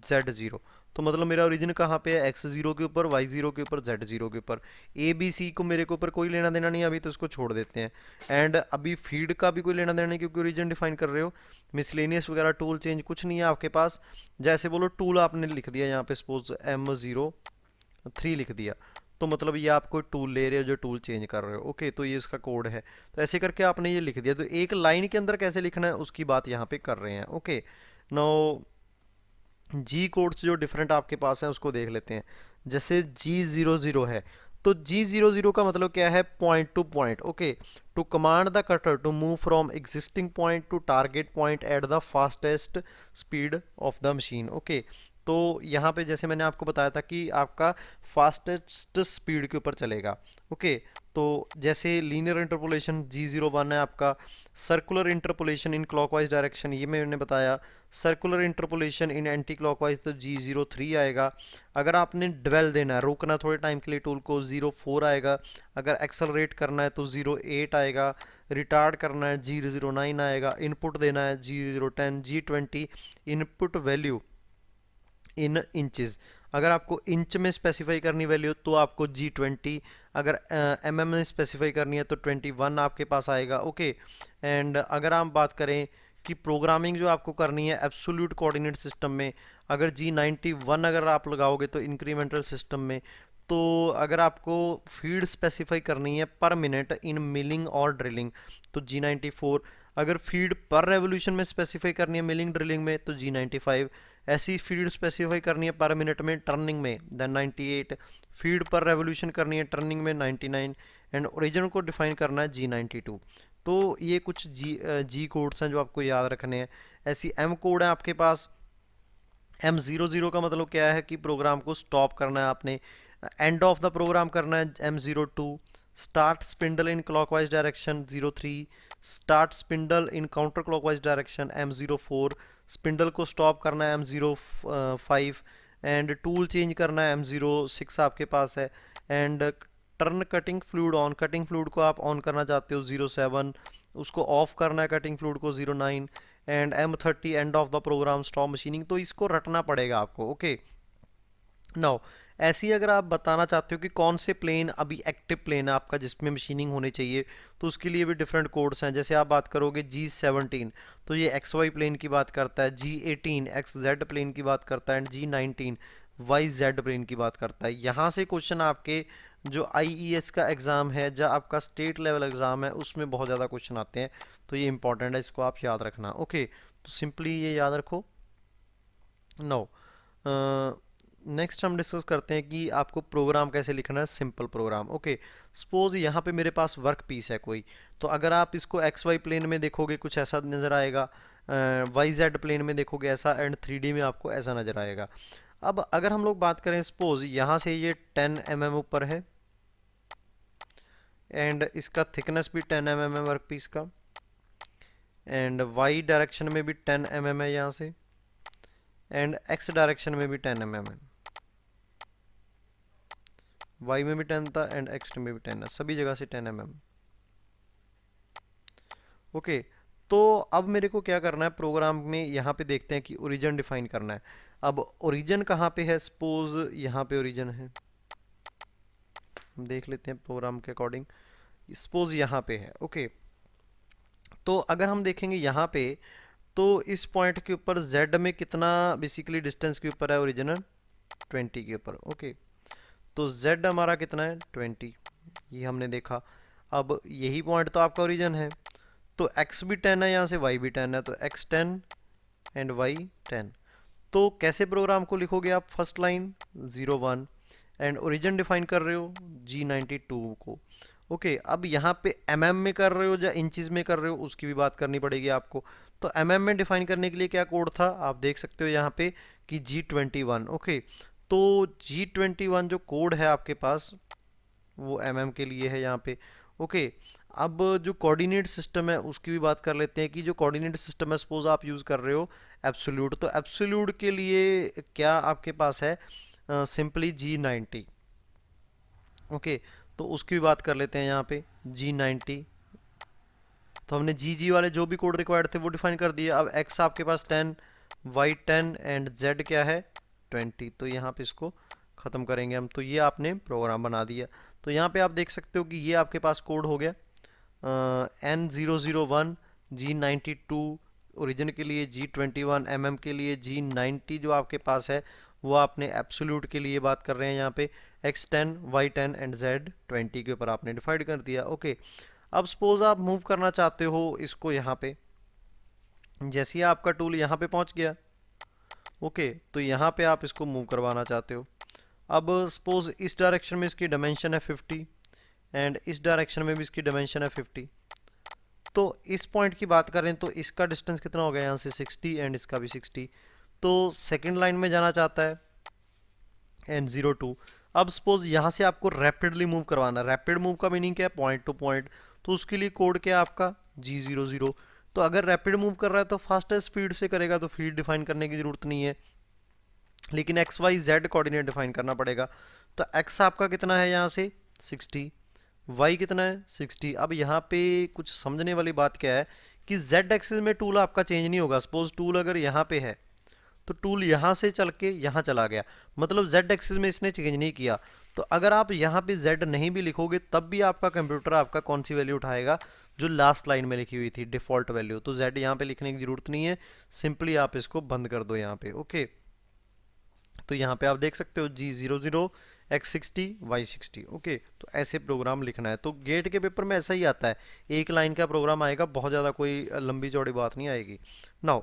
Z0, तो मतलब मेरा ओरिजिन कहाँ पे है, X0 के ऊपर, Y0 के ऊपर, Z0 के ऊपर। ए बी सी को मेरे के ऊपर कोई लेना देना नहीं है अभी, तो इसको छोड़ देते हैं। एंड अभी फीड का भी कोई लेना देना नहीं, क्योंकि ओरिजिन डिफाइन कर रहे हो। मिसलेनियस वगैरह टूल चेंज कुछ नहीं है आपके पास। जैसे बोलो टूल आपने लिख दिया यहाँ पे, सपोज M03 लिख दिया, तो मतलब ये आप कोई टूल ले रहे हो जो टूल चेंज कर रहे हो। ओके, तो ये इसका कोड है। तो ऐसे करके आपने ये लिख दिया। तो एक लाइन के अंदर कैसे लिखना है उसकी बात यहाँ पे कर रहे हैं। ओके, नाउ जी कोड्स जो डिफरेंट आपके पास हैं उसको देख लेते हैं। जैसे G00 है, तो G00 का मतलब क्या है, point to point. Okay, to command the cutter to move from existing point to target point at the fastest speed of the machine. Okay, तो यहाँ पे जैसे मैंने आपको बताया था कि आपका फास्टेस्ट स्पीड के ऊपर चलेगा। ओके, तो जैसे लीनियर इंटरपोलेशन G01 है आपका, circular interpolation in clockwise direction ये मैंने बताया, सर्कुलर इंटरपोलेशन इन एंटी क्लॉकवाइज तो G03 आएगा। अगर आपने ड्वेल देना है, रोकना थोड़े टाइम के लिए टूल को, 04 आएगा। अगर एक्सेलरेट करना है तो 08 आएगा। रिटार्ड करना है G09 आएगा। इनपुट देना है G010, G20 input value in inches, अगर आपको इंच में स्पेसिफाई करनी वैल्यू तो आपको G20, अगर mm में स्पेसिफाई करनी है तो 21 आपके पास आएगा। ओके, एंड अगर हम बात करें कि प्रोग्रामिंग जो आपको करनी है एब्सोल्यूट कोऑर्डिनेट सिस्टम में, अगर G91 अगर आप लगाओगे तो इंक्रीमेंटल सिस्टम में, तो अगर आपको फीड स्पेसिफाई करनी है पर मिनट इन मिलिंग और ड्रिलिंग तो G94, अगर फीड पर रेवोल्यूशन में स्पेसिफाई करनी है मिलिंग ड्रिलिंग में तो G95, ऐसी फीड स्पेसिफाई करनी है पर मिनट में टर्निंग में देन 98, फीड पर रेवोल्यूशन करनी है टर्निंग में 99, एंड ओरिजिन को डिफाइन करना है G92। तो ये कुछ जी कोड्स हैं जो आपको याद रखने हैं। ऐसी एम कोड है आपके पास। M00 का मतलब क्या है कि प्रोग्राम को स्टॉप करना है आपने, एंड ऑफ द प्रोग्राम करना है M02, start spindle in clockwise direction 03, start spindle in counter clockwise direction M04, spindle को स्टॉप करना है M05, एंड टूल चेंज करना है M06 आपके पास है, and turn cutting fluid on, cutting fluid को आप ऑन करना चाहते हो 07, उसको ऑफ करना है कटिंग फ्लूइड को 09, and M30 end of the program stop machining. तो इसको रटना पड़ेगा आपको। ओके, नाउ ऐसी अगर आप बताना चाहते हो कि कौन से प्लेन अभी एक्टिव प्लेन है आपका जिसमें मशीनिंग होनी चाहिए, तो उसके लिए भी डिफरेंट कोड्स हैं। जैसे आप बात करोगे G17 तो ये एक्स वाई प्लेन की बात करता है, G18 एक्स जेड प्लेन की बात करता है, and G19 Y Z plane की बात करता है। यहाँ से क्वेश्चन आपके जो IES का एग्ज़ाम है, जो आपका स्टेट लेवल एग्ज़ाम है, उसमें बहुत ज़्यादा क्वेश्चन आते हैं। तो ये इंपॉर्टेंट है, इसको आप याद रखना। ओके, तो सिंपली ये याद रखो। नो, नेक्स्ट हम डिस्कस करते हैं कि आपको प्रोग्राम कैसे लिखना है, सिंपल प्रोग्राम। ओके, सपोज यहाँ पे मेरे पास वर्क पीस है कोई, तो अगर आप इसको एक्स वाई प्लेन में देखोगे कुछ ऐसा नज़र आएगा, वाई जेड प्लेन में देखोगे ऐसा, एंड 3D में आपको ऐसा नज़र आएगा। अब अगर हम लोग बात करें, सपोज यहाँ से ये 10 mm ऊपर है, एंड इसका थिकनेस भी 10 mm है वर्क पीस का, एंड वाई डायरेक्शन में भी 10 mm है यहाँ से, एंड एक्स डायरेक्शन में भी 10 mm है, वाई में भी 10 था एंड एक्स में भी 10 है, सभी जगह से 10 mm। ओके, तो अब मेरे को क्या करना है प्रोग्राम में, यहाँ पे देखते हैं कि ओरिजिन डिफाइन करना है। अब ओरिजिन कहाँ पे है, सपोज यहाँ पे ओरिजिन है, हम देख लेते हैं प्रोग्राम के अकॉर्डिंग। सपोज यहाँ पे है। ओके, तो अगर हम देखेंगे यहाँ पे, तो इस पॉइंट के ऊपर z में कितना बेसिकली डिस्टेंस के ऊपर है ओरिजिनल, 20 के ऊपर। ओके, तो z हमारा कितना है 20, ये हमने देखा। अब यही पॉइंट तो आपका ओरिजिन है, तो x भी 10 है यहाँ से, y भी 10 है, तो x 10 एंड y 10। तो कैसे प्रोग्राम को लिखोगे आप, first line 01 and origin define कर रहे हो G92 को। ओके, अब यहाँ पे mm में कर रहे हो या इंचज़ में कर रहे हो उसकी भी बात करनी पड़ेगी आपको। तो mm में डिफाइन करने के लिए क्या कोड था, आप देख सकते हो यहाँ पे कि G21। ओके, तो G21 जो कोड है आपके पास वो mm के लिए है यहाँ पे। ओके, अब जो कोऑर्डिनेट सिस्टम है उसकी भी बात कर लेते हैं कि जो कोऑर्डिनेट सिस्टम है, सपोज आप यूज़ कर रहे हो एब्सोल्यूट, तो एब्सोल्यूट के लिए क्या आपके पास है, सिंपली G90। ओके, तो उसकी भी बात कर लेते हैं यहाँ पे G90। तो हमने जी वाले जो भी कोड रिक्वायर्ड थे वो डिफाइन कर दिए। अब x आपके पास 10, y 10 एंड z क्या है 20। तो यहाँ पे इसको ख़त्म करेंगे हम। तो ये आपने प्रोग्राम बना दिया। तो यहाँ पे आप देख सकते हो कि ये आपके पास कोड हो गया। N001 G92 ओरिजिन के लिए, G21 mm के लिए, G90 जो आपके पास है वो आपने एब्सोल्यूट के लिए बात कर रहे हैं यहाँ पे, x10 y10 एंड z20 के ऊपर आपने डिफाइड कर दिया। ओके, अब सपोज आप मूव करना चाहते हो इसको यहाँ पे, जैसे ही आपका टूल यहाँ पे पहुँच गया, ओके, तो यहाँ पे आप इसको मूव करवाना चाहते हो। अब सपोज इस डायरेक्शन में इसकी डायमेंशन है 50 एंड इस डायरेक्शन में भी इसकी डायमेंशन है 50। तो इस पॉइंट की बात करें तो इसका डिस्टेंस कितना हो गया यहाँ से 60 एंड इसका भी 60। तो सेकंड लाइन में जाना चाहता है N02। अब सपोज यहाँ से आपको रैपिडली मूव करवाना, रैपिड मूव का मीनिंग क्या है, पॉइंट टू पॉइंट, तो उसके लिए कोड क्या है आपका G00। तो अगर रैपिड मूव कर रहा है तो फास्टेस्ट स्पीड से करेगा, तो फीड डिफाइन करने की जरूरत नहीं है, लेकिन X Y Z coordinate define करना पड़ेगा। तो एक्स आपका कितना है यहाँ से 60, वाई कितना है 60। अब यहाँ पे कुछ समझने वाली बात क्या है कि जेड एक्सिस में टूल आपका चेंज नहीं होगा। सपोज टूल अगर यहाँ पे है तो टूल यहाँ से चल के यहाँ चला गया, मतलब जेड एक्सिस में इसने चेंज नहीं किया। तो अगर आप यहाँ पे जेड नहीं भी लिखोगे तब भी आपका कंप्यूटर आपका कौन सी वैल्यू उठाएगा, जो लास्ट लाइन में लिखी हुई थी डिफॉल्ट वैल्यू। तो जेड यहाँ पे लिखने की जरूरत नहीं है, सिंपली आप इसको बंद कर दो यहाँ पे। ओके, तो यहाँ पे आप देख सकते हो G00 X60 Y60। ओके, तो ऐसे प्रोग्राम लिखना है। तो गेट के पेपर में ऐसा ही आता है, एक लाइन का प्रोग्राम आएगा, बहुत ज़्यादा कोई लंबी चौड़ी बात नहीं आएगी। नाउ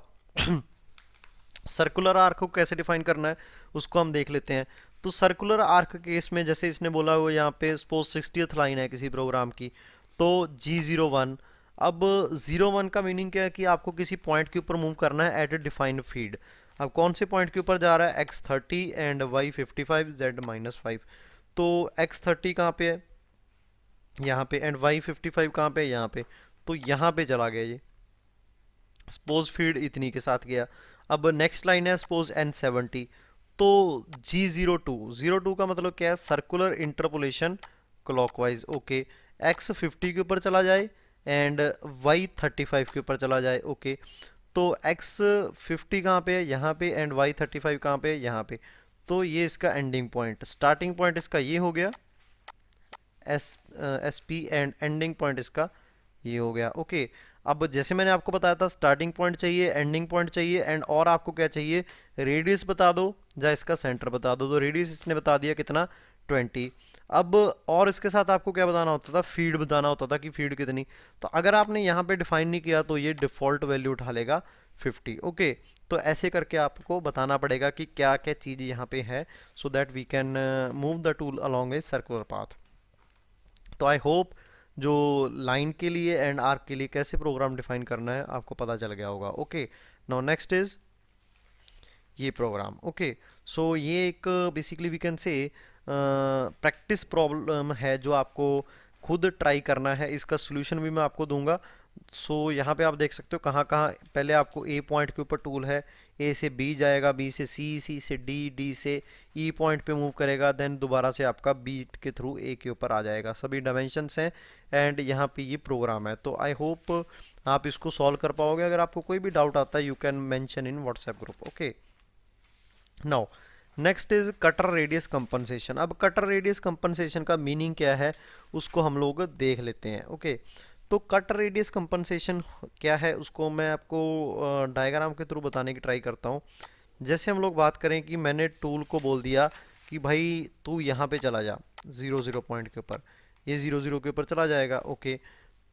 सर्कुलर आर्क को कैसे डिफाइन करना है उसको हम देख लेते हैं। तो सर्कुलर आर्क केस में जैसे इसने बोला हुआ यहाँ पे सपोज 60th लाइन है किसी प्रोग्राम की, तो G01। अब 01 का मीनिंग क्या है कि आपको किसी पॉइंट के ऊपर मूव करना है एट ए डिफाइंड फीड। अब कौन से पॉइंट के ऊपर जा रहा है, X30 एंड Y55 Z-5। तो X30 कहाँ पे है, यहाँ पे, एंड Y55 कहाँ पे है, यहाँ पे। तो यहाँ पे चला गया ये, सपोज फीड इतनी के साथ गया। अब नेक्स्ट लाइन है सपोज N70। तो G02 का मतलब क्या है, circular interpolation clockwise. Okay, X50 के ऊपर चला जाए एंड Y35 के ऊपर चला जाए। ओके, तो X50 कहाँ पे है, यहाँ पे, एंड Y35 कहाँ पे है, यहाँ पे। तो ये इसका एंडिंग पॉइंट, स्टार्टिंग पॉइंट इसका ये हो गया SP, एंड एंडिंग पॉइंट इसका ये हो गया। ओके, अब जैसे मैंने आपको बताया था स्टार्टिंग पॉइंट चाहिए, एंडिंग पॉइंट चाहिए, एंड और आपको क्या चाहिए, रेडियस बता दो या इसका सेंटर बता दो। तो रेडियस इसने बता दिया कितना 20। अब और इसके साथ आपको क्या बताना होता था, फीड बताना होता था कि फीड कितनी। तो अगर आपने यहाँ पे डिफाइन नहीं किया तो ये डिफॉल्ट वैल्यू उठा लेगा 50। ओके, तो ऐसे करके आपको बताना पड़ेगा कि क्या क्या चीज़ यहाँ पे है, so that we can move the tool along a circular path. तो आई होप जो लाइन के लिए एंड आर्क के लिए कैसे प्रोग्राम डिफाइन करना है आपको पता चल गया होगा। ओके, नाउ नेक्स्ट इज ये प्रोग्राम। ओके, सो ये एक basically we can say practice problem है जो आपको खुद ट्राई करना है। इसका सोल्यूशन भी मैं आपको दूंगा। सो यहाँ पे आप देख सकते हो कहाँ कहाँ, पहले आपको ए पॉइंट के ऊपर टूल है, ए से बी जाएगा, बी से सी, सी से डी, डी से ई पॉइंट पे मूव करेगा, देन दोबारा से आपका बी के थ्रू ए के ऊपर आ जाएगा। सभी डायमेंशंस हैं एंड यहाँ पे ये प्रोग्राम है। तो आई होप आप इसको सॉल्व कर पाओगे। अगर आपको कोई भी डाउट आता है you can mention in WhatsApp group. Okay, now next is cutter radius compensation. अब कटर रेडियस कंपनसेशन का मीनिंग क्या है उसको हम लोग देख लेते हैं। ओके, तो कटर रेडियस कंपनसेशन क्या है उसको मैं आपको डायग्राम के थ्रू बताने की ट्राई करता हूँ। जैसे हम लोग बात करें कि मैंने टूल को बोल दिया कि भाई तू यहाँ पे चला जा 00 पॉइंट के ऊपर, ये 00 के ऊपर चला जाएगा। ओके,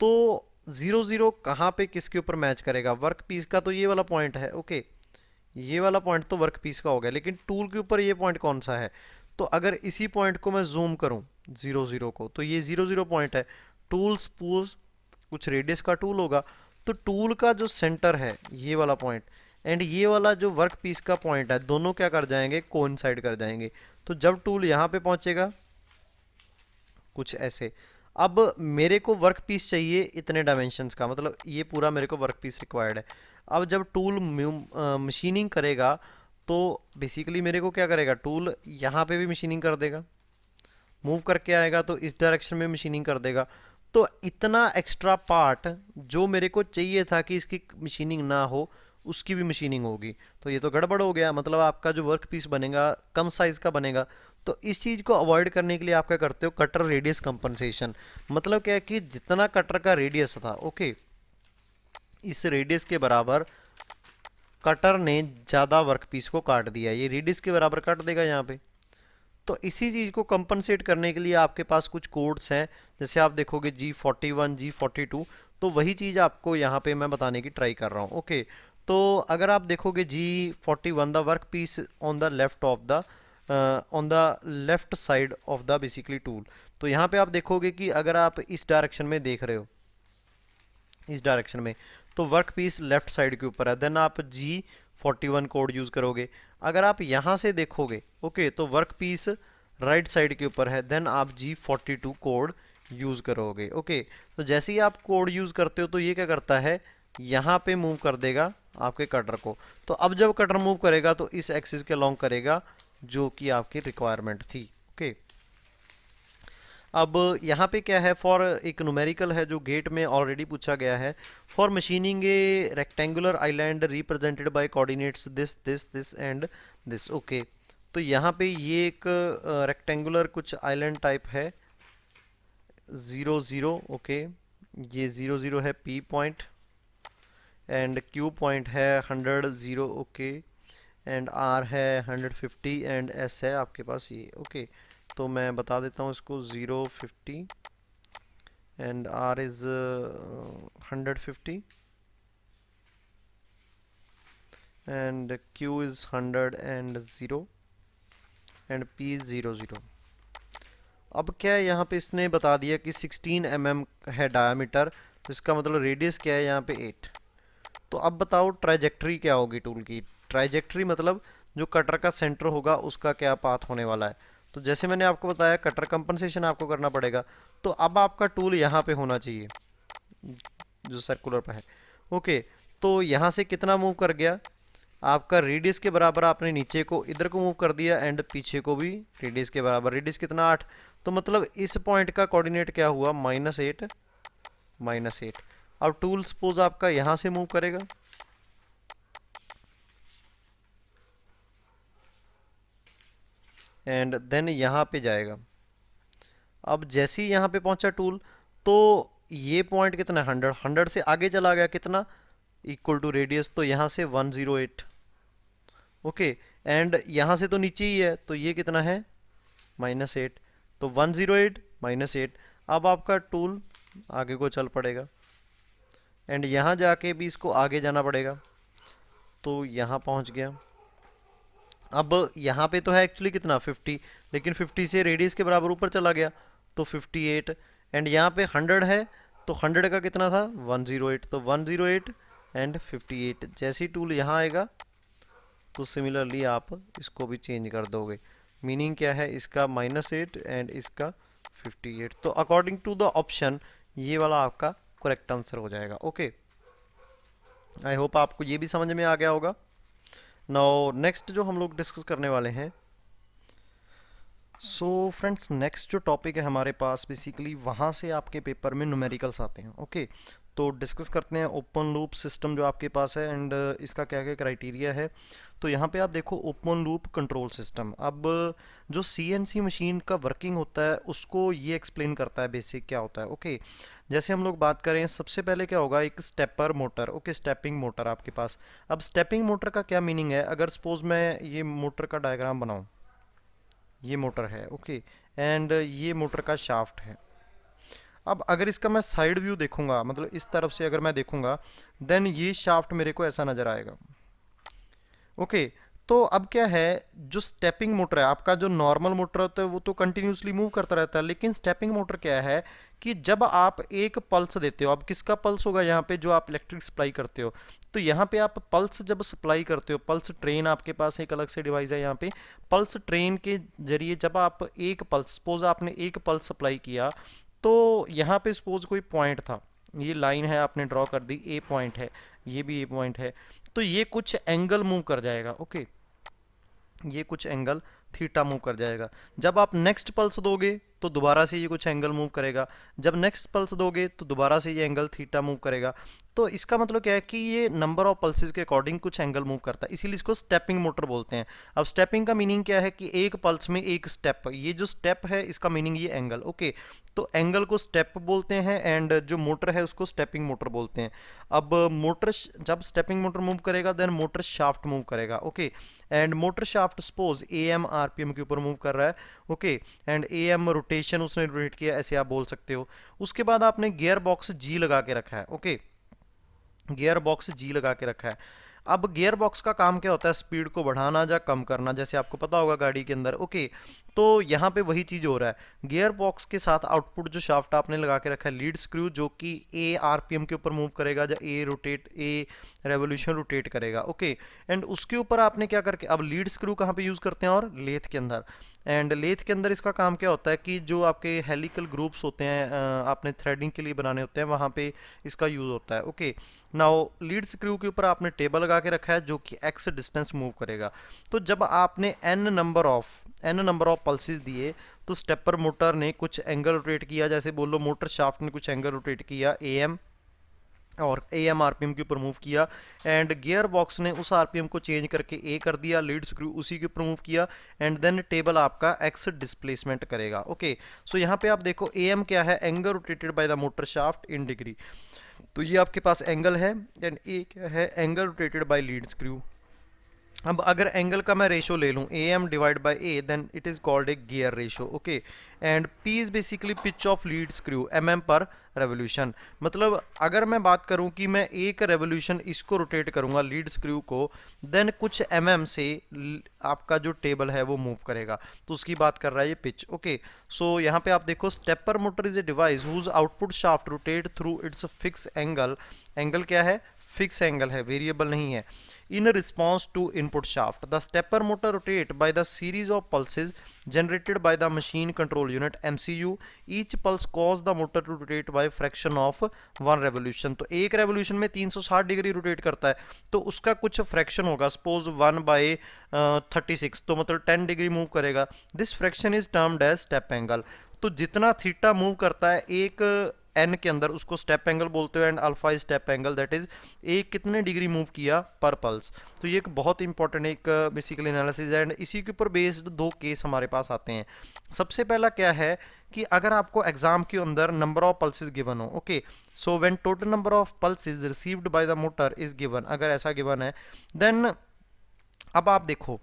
तो 00 कहाँ पे किसके ऊपर मैच करेगा, वर्क पीस का तो ये वाला पॉइंट है। ओके, ये वाला पॉइंट तो वर्क पीस का हो गया, लेकिन टूल के ऊपर ये पॉइंट कौन सा है। तो अगर इसी पॉइंट को मैं जूम करूं 00 को, तो ये 00 पॉइंट है। टूल सपोज कुछ रेडियस का टूल होगा, तो टूल का जो सेंटर है ये वाला पॉइंट एंड ये वाला जो वर्क पीस का पॉइंट है, दोनों क्या कर जाएंगे, कोइंसाइड कर जाएंगे। तो जब टूल यहाँ पे पहुंचेगा कुछ ऐसे, अब मेरे को वर्क पीस चाहिए इतने डायमेंशंस का, मतलब ये पूरा मेरे को वर्क पीस रिक्वायर्ड है। अब जब टूल मशीनिंग करेगा तो बेसिकली मेरे को क्या करेगा, टूल यहाँ पे भी मशीनिंग कर देगा, मूव करके आएगा तो इस डायरेक्शन में मशीनिंग कर देगा। तो इतना एक्स्ट्रा पार्ट जो मेरे को चाहिए था कि इसकी मशीनिंग ना हो उसकी भी मशीनिंग होगी। तो ये तो गड़बड़ हो गया, मतलब आपका जो वर्क पीस बनेगा कम साइज का बनेगा। तो इस चीज़ को अवॉइड करने के लिए आप क्या करते हो, कटर रेडियस कंपनसेशन। मतलब क्या है कि जितना कटर का रेडियस था, ओके, इस रेडियस के बराबर कटर ने ज़्यादा वर्क पीस को काट दिया, ये रेडियस के बराबर काट देगा यहाँ पे। तो इसी चीज़ को कंपनसेट करने के लिए आपके पास कुछ कोड्स हैं, जैसे आप देखोगे G41 G42, तो वही चीज़ आपको यहाँ पे मैं बताने की ट्राई कर रहा हूँ। ओके, तो अगर आप देखोगे G41 the work piece on the left of the on the left side of the basically tool. तो यहाँ पे आप देखोगे कि अगर आप इस डायरेक्शन में देख रहे हो, इस डायरेक्शन में, तो वर्क पीस लेफ्ट साइड के ऊपर है, देन आप G41 कोड यूज़ करोगे। अगर आप यहाँ से देखोगे, ओके, तो वर्क पीस राइट साइड के ऊपर है, देन आप G42 कोड यूज़ करोगे। ओके, तो जैसे ही आप कोड यूज़ करते हो तो ये क्या करता है, यहाँ पे मूव कर देगा आपके कटर को। तो अब जब कटर मूव करेगा तो इस एक्सिस के लॉन्ग करेगा जो कि आपकी रिक्वायरमेंट थी। ओके, अब यहाँ पे क्या है, फॉर एक न्यूमेरिकल है जो गेट में ऑलरेडी पूछा गया है। For machining A rectangular island represented by coordinates this this this and this. Okay, तो यहाँ पे ये एक रेक्टेंगुलर कुछ आइलैंड टाइप है, 0 0। ओके, ये 0 0 है P point, and Q point है 100 0। ओके, एंड R है 150, एंड S है आपके पास ये। ओके, तो मैं बता देता हूँ इसको, 0 50 and R is 150 and Q is 100 and 0 and P is 0 0। अब क्या है, यहाँ पे इसने बता दिया कि 16 mm है डायामीटर, तो इसका मतलब रेडियस क्या है यहाँ पे 8। तो अब बताओ ट्राइजेक्टरी क्या होगी टूल की। ट्राइजेक्टरी मतलब जो कटर का सेंटर होगा उसका क्या पाथ होने वाला है। तो जैसे मैंने आपको बताया कटर कंपनसेशन आपको करना पड़ेगा, तो अब आपका टूल यहाँ पे होना चाहिए जो सर्कुलर पे है। ओके, तो यहाँ से कितना मूव कर गया, आपका रेडियस के बराबर आपने नीचे को इधर को मूव कर दिया, एंड पीछे को भी रेडियस के बराबर। रेडियस कितना 8, तो मतलब इस पॉइंट का कोऑर्डिनेट क्या हुआ, -8 -8। अब टूल सपोज आपका यहाँ से मूव करेगा, एंड देन यहाँ पे जाएगा। अब जैसे ही यहाँ पे पहुंचा टूल, तो ये पॉइंट कितना, 100 से आगे चला गया कितना, इक्वल टू रेडियस, तो यहाँ से 108। ओके, एंड यहाँ से तो नीचे ही है, तो ये कितना है, -8, तो 108 -8। अब आपका टूल आगे को चल पड़ेगा, एंड यहाँ जाके भी इसको आगे जाना पड़ेगा, तो यहाँ पहुँच गया। अब यहाँ पे तो है एक्चुअली कितना 50, लेकिन 50 से रेडियस के बराबर ऊपर चला गया, तो 58, एंड यहाँ पे 100 है, तो 100 का कितना था 108, तो 108 एंड 58। जैसे ही टूल यहाँ आएगा तो सिमिलरली आप इसको भी चेंज कर दोगे। मीनिंग क्या है इसका, -8 एंड इसका 58। तो अकॉर्डिंग टू द ऑप्शन ये वाला आपका करेक्ट आंसर हो जाएगा। ओके, आई होप आपको ये भी समझ में आ गया होगा। नाउ नेक्स्ट जो हम लोग डिस्कस करने वाले हैं, सो फ्रेंड्स नेक्स्ट जो टॉपिक है हमारे पास, बेसिकली वहाँ से आपके पेपर में न्यूमेरिकल्स आते हैं। ओके, तो डिस्कस करते हैं ओपन लूप सिस्टम जो आपके पास है, एंड इसका क्या क्या क्राइटेरिया है। तो यहाँ पे आप देखो ओपन लूप कंट्रोल सिस्टम। अब जो CNC मशीन का वर्किंग होता है उसको ये एक्सप्लेन करता है बेसिक क्या होता है। ओके, जैसे हम लोग बात करें, सबसे पहले क्या होगा, एक stepper motor. Okay, stepping motor आपके पास। अब स्टेपिंग मोटर का क्या मीनिंग है, अगर सपोज मैं ये मोटर का डायग्राम बनाऊँ, ये मोटर है। ओके, एंड ये मोटर का शाफ्ट है। अब अगर इसका मैं साइड व्यू देखूंगा, मतलब इस तरफ से अगर मैं देखूंगा, देन ये शाफ्ट मेरे को ऐसा नजर आएगा। ओके, तो अब क्या है, जो स्टेपिंग मोटर है, आपका जो नॉर्मल मोटर होता है वो तो कंटिन्यूसली मूव करता रहता है, लेकिन स्टेपिंग मोटर क्या है कि जब आप एक पल्स देते हो, अब किसका पल्स होगा यहाँ पे, जो आप इलेक्ट्रिक सप्लाई करते हो, तो यहाँ पे आप पल्स जब सप्लाई करते हो, पल्स ट्रेन आपके पास एक अलग से डिवाइस है यहाँ पे, पल्स ट्रेन के जरिए जब आप एक पल्स, सपोज आपने एक पल्स सप्लाई किया, तो यहाँ पे सपोज कोई पॉइंट था, ये लाइन है आपने ड्रॉ कर दी, ए पॉइंट है, ये भी ए पॉइंट है, तो ये कुछ एंगल मूव कर जाएगा। ओके, ये कुछ एंगल थीटा मूव कर जाएगा। जब आप नेक्स्ट पल्स दोगे तो दोबारा से ये कुछ एंगल मूव करेगा, जब नेक्स्ट पल्स दोगे तो दोबारा से ये एंगल थीटा मूव करेगा। तो इसका मतलब क्या है कि ये नंबर ऑफ पल्सेस के अकॉर्डिंग कुछ एंगल मूव करता है, इसीलिए इसको स्टेपिंग मोटर बोलते हैं। अब स्टेपिंग का मीनिंग क्या है कि एक पल्स में एक स्टेप, ये जो स्टेप है इसका मीनिंग ये एंगल। ओके, तो एंगल को स्टेप बोलते हैं, एंड जो मोटर है उसको स्टेपिंग मोटर बोलते हैं। अब मोटर जब स्टेपिंग मोटर मूव करेगा, देन मोटर शाफ्ट मूव करेगा। Okay, and motor shaft suppose AM RPM के ऊपर मूव कर रहा है। ओके, एंड AM रोटेशन उसने रोटेट किया, ऐसे आप बोल सकते हो। उसके बाद आपने गियर बॉक्स G लगा के रखा है। ओके, गियर बॉक्स G लगा के रखा है। अब गियर बॉक्स का काम क्या होता है, स्पीड को बढ़ाना या कम करना, जैसे आपको पता होगा गाड़ी के अंदर। ओके, तो यहाँ पे वही चीज़ हो रहा है। गियर बॉक्स के साथ आउटपुट जो शाफ्ट आपने लगा के रखा है लीड स्क्रू, जो कि ए आरपीएम के ऊपर मूव करेगा या ए रेवोल्यूशन रोटेट करेगा। ओके, एंड उसके ऊपर आपने क्या करके, अब लीड स्क्रू कहाँ पे यूज़ करते हैं, और लेथ के अंदर। एंड लेथ के अंदर इसका काम क्या होता है कि जो आपके हेलिकल ग्रुप्स होते हैं आपने थ्रेडिंग के लिए बनाने होते हैं, वहाँ पे इसका यूज़ होता है। ओके, नाउ लीड स्क्रू के ऊपर आपने टेबल लगा के रखा है जो कि एक्स डिस्टेंस मूव करेगा। तो जब आपने एन नंबर ऑफ पल्सेस दिए, तो स्टेपर मोटर ने कुछ एंगल रोटेट किया, जैसे बोल लो मोटर शाफ्ट ने कुछ एंगल रोटेट किया एम, और एम आरपीएम के ऊपर मूव किया, एंड गियर बॉक्स ने उस आरपीएम को चेंज करके ए कर दिया, लीड स्क्रू उसी के ऊपर मूव किया, एंड देन टेबल आपका एक्स डिस्प्लेसमेंट करेगा। ओके, सो यहाँ पे आप देखो एम क्या है, angle rotated by the motor shaft in degree. तो ये आपके पास एंगल है, एंड ए क्या है, angle rotated by lead screw. अब अगर एंगल का मैं रेशो ले लूँ A M divide by A, then it is called a gear ratio. Okay, and P is basically pitch of lead screw M M per revolution. मतलब अगर मैं बात करूं कि मैं एक रेवोल्यूशन इसको रोटेट करूंगा लीड स्क्रू को, देन कुछ एम एम से आपका जो टेबल है वो मूव करेगा, तो उसकी बात कर रहा है ये पिच। ओके, सो यहाँ पे आप देखो stepper motor is a device whose output shaft rotate through its fix angle. Angle क्या है, फिक्स एंगल है, वेरिएबल नहीं है। In response to input shaft, the stepper motor rotate by the series of pulses generated by the machine control unit MCU. Each pulse cause the motor to rotate by fraction of one revolution. तो एक revolution में 360 degree rotate करता है, तो उसका कुछ fraction होगा, suppose 1/36, तो मतलब 10 डिग्री मूव करेगा। This fraction is termed as step angle. तो जितना थीटा मूव करता है एक एन के अंदर, उसको स्टेप एंगल बोलते हो, and alpha is step angle, that is एक कितने डिग्री मूव किया पर पल्स। तो ये एक बहुत इंपॉर्टेंट एक बेसिकली एनालिसिस है, एंड इसी के ऊपर बेस्ड दो केस हमारे पास आते हैं। सबसे पहला क्या है कि अगर आपको एग्जाम के अंदर नंबर ऑफ पल्सेस गिवन हो, okay, so when total number of pulses received by the motor is given, अगर ऐसा गिवन है, देन अब आप देखो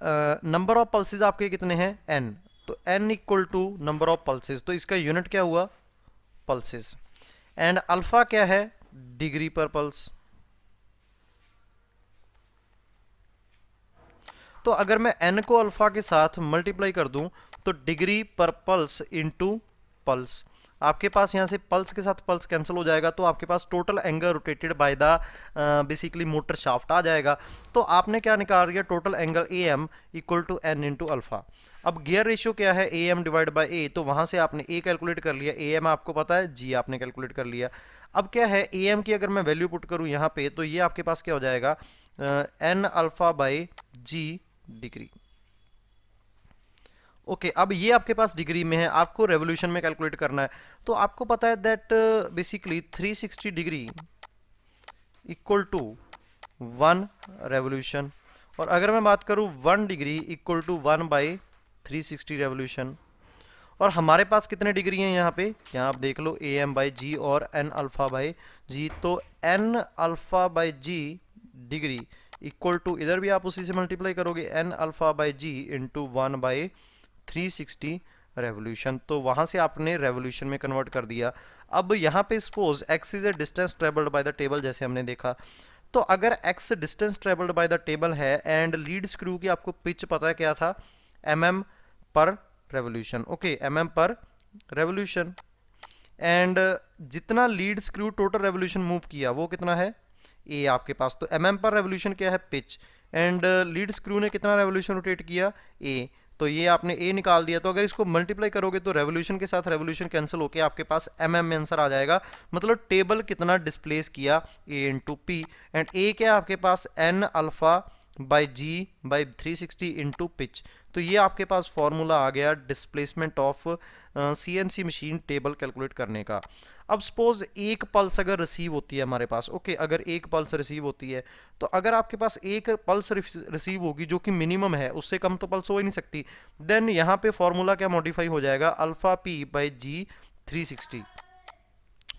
नंबर ऑफ पल्सेस आपके कितने हैं, एन, तो N equal to number of pulses, तो इसका यूनिट क्या हुआ, पल्सेस, एंड अल्फा क्या है, डिग्री पर पल्स। तो अगर मैं n को अल्फा के साथ मल्टीप्लाई कर दूं, तो degree per pulse into pulse, आपके पास यहां से पल्स के साथ पल्स कैंसिल हो जाएगा, तो आपके पास total angle rotated by the basically motor shaft आ जाएगा। तो आपने क्या निकाल लिया, total angle A M equal to N into alpha. अब गियर रेशियो क्या है, A M divide by A, तो वहां से आपने ए कैलकुलेट कर लिया, ए एम आपको पता है, जी आपने कैलकुलेट कर लिया। अब क्या है, ए एम की अगर मैं वैल्यू पुट करूं यहाँ पे, तो ये आपके पास क्या हो जाएगा, N alpha by G degree. Okay, अब ये आपके पास डिग्री में है, आपको रेवोल्यूशन में कैलकुलेट करना है। तो आपको पता है that basically 360 degree equal to 1 revolution, और अगर मैं बात करूं 1 डिग्री इक्वल टू 1/360 रेवोल्यूशन। और हमारे पास कितने डिग्री हैं यहाँ पे, यहाँ आप देख लो, ए एम बाई जी और एन अल्फा बाई जी, तो N alpha by G degree equal to, इधर भी आप उसी से मल्टीप्लाई करोगे, N alpha by G into 1/360 revolution, तो वहां से आपने रेवोल्यूशन में कन्वर्ट कर दिया। अब यहाँ पे suppose x is a distance travelled by the table, जैसे हमने देखा, तो अगर x distance travelled by the table है, एंड लीड स्क्रू की आपको पिच पता है क्या था, M per revolution. Okay, M per revolution, and जितना lead screw total revolution move किया वो कितना है, ए आपके पास, तो एम पर रेवोल्यूशन क्या है, पिच, एंड लीड स्क्रू ने कितना रेवोल्यूशन रोटेट किया, ए, तो ये आपने ए निकाल दिया। तो अगर इसको मल्टीप्लाई करोगे तो रेवोल्यूशन के साथ रेवोल्यूशन कैंसिल होके आपके पास एम में आंसर आ जाएगा, मतलब टेबल कितना डिस्प्लेस किया, A into P, and A क्या आपके पास, एन अल्फा बाई जी बाई 360 इंटू पिच। तो ये आपके पास फॉर्मूला आ गया displacement of CNC machine table calculate करने का। अब सपोज एक पल्स अगर रिसीव होती है हमारे पास, ओके, अगर एक पल्स रिसीव होती है, तो अगर आपके पास एक पल्स रिसीव होगी जो कि मिनिमम है, उससे कम तो पल्स हो ही नहीं सकती, देन यहाँ पे फॉर्मूला क्या मॉडिफाई हो जाएगा, alpha P by G 360।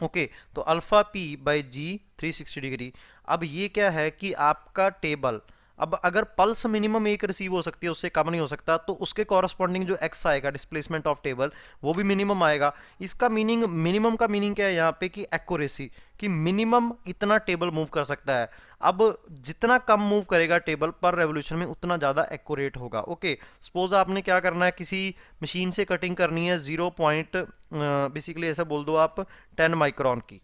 Okay, तो alpha P by G 360 degree. अब ये क्या है कि आपका टेबल अब अगर पल्स मिनिमम एक रिसीव हो सकती है, उससे कम नहीं हो सकता, तो उसके कॉरस्पॉन्डिंग जो एक्स आएगा डिस्प्लेसमेंट ऑफ टेबल, वो भी मिनिमम आएगा। इसका मीनिंग, मिनिमम का मीनिंग क्या है यहाँ पे कि एक्यूरेसी, कि मिनिमम इतना टेबल मूव कर सकता है। अब जितना कम मूव करेगा टेबल पर रेवोल्यूशन में, उतना ज़्यादा एक्यूरेट होगा। ओके, सपोज आपने क्या करना है, किसी मशीन से कटिंग करनी है 0 पॉइंट, बेसिकली ऐसा बोल दो आप 10 माइक्रोन की।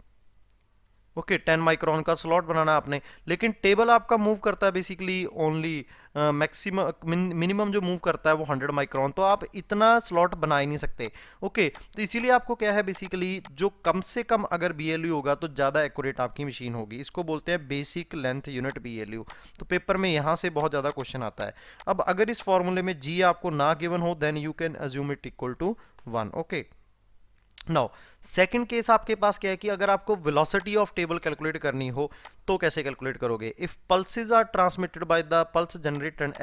ओके, 10 माइक्रोन का स्लॉट बनाना आपने, लेकिन टेबल आपका मूव करता है बेसिकली ओनली मैक्सिमम, मिनिमम जो मूव करता है वो 100 माइक्रोन, तो आप इतना स्लॉट बना ही नहीं सकते। ओके, तो इसीलिए आपको क्या है, बेसिकली जो कम से कम अगर बीएलयू होगा तो ज़्यादा एक्यूरेट आपकी मशीन होगी। इसको बोलते हैं बेसिक लेंथ यूनिट बीएलयू। तो पेपर में यहाँ से बहुत ज़्यादा क्वेश्चन आता है। अब अगर इस फॉर्मूले में जी आपको ना गिवन हो, then you can assume it equal to 1। Okay, now second case आपके पास क्या है कि अगर आपको वेलोसिटी ऑफ टेबल कैलकुलेट करनी हो तो कैसे कैलकुलेट करोगे। If pulses are transmitted by the pulse generator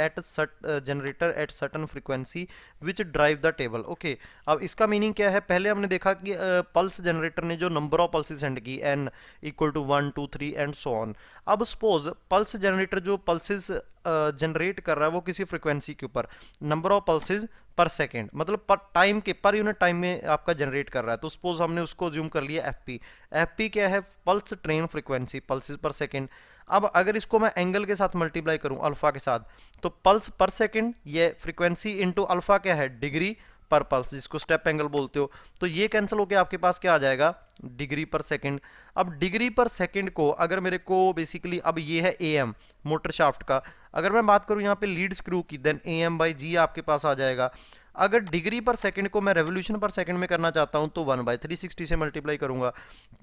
at certain frequency which drive the table. Okay, अब इसका मीनिंग क्या है, पहले हमने देखा कि पल्स जनरेटर ने जो नंबर ऑफ पल्सेस सेंड की n equal to 1 2 3 and so on. अब सपोज पल्स जनरेटर जो पल्सेस जनरेट कर रहा है वो किसी फ्रीक्वेंसी के ऊपर, number of pulses per second, मतलब पर टाइम के, पर यूनिट टाइम में आपका जनरेट कर रहा है। तो सपोज हमने उसको ज्यूम कर लिया एफपी। एफपी क्या है, pulse train frequency, pulses per second. अब अगर इसको मैं एंगल के साथ मल्टीप्लाई करूं अल्फा के साथ, तो पल्स पर सेकेंड, ये फ्रीक्वेंसी इंटू अल्फा क्या है, डिग्री पर पल्स, जिसको स्टेप एंगल बोलते हो। तो ये कैंसिल होकर आपके पास क्या आ जाएगा, डिग्री पर सेकंड। अब डिग्री पर सेकंड को अगर मेरे को बेसिकली, अब ये है एम मोटर शाफ्ट का, अगर मैं बात करूं यहाँ पे लीड स्क्रू की, देन एम बाई जी आपके पास आ जाएगा। अगर डिग्री पर सेकंड को मैं रेवोल्यूशन पर सेकंड में करना चाहता हूं तो 1/360 से मल्टीप्लाई करूंगा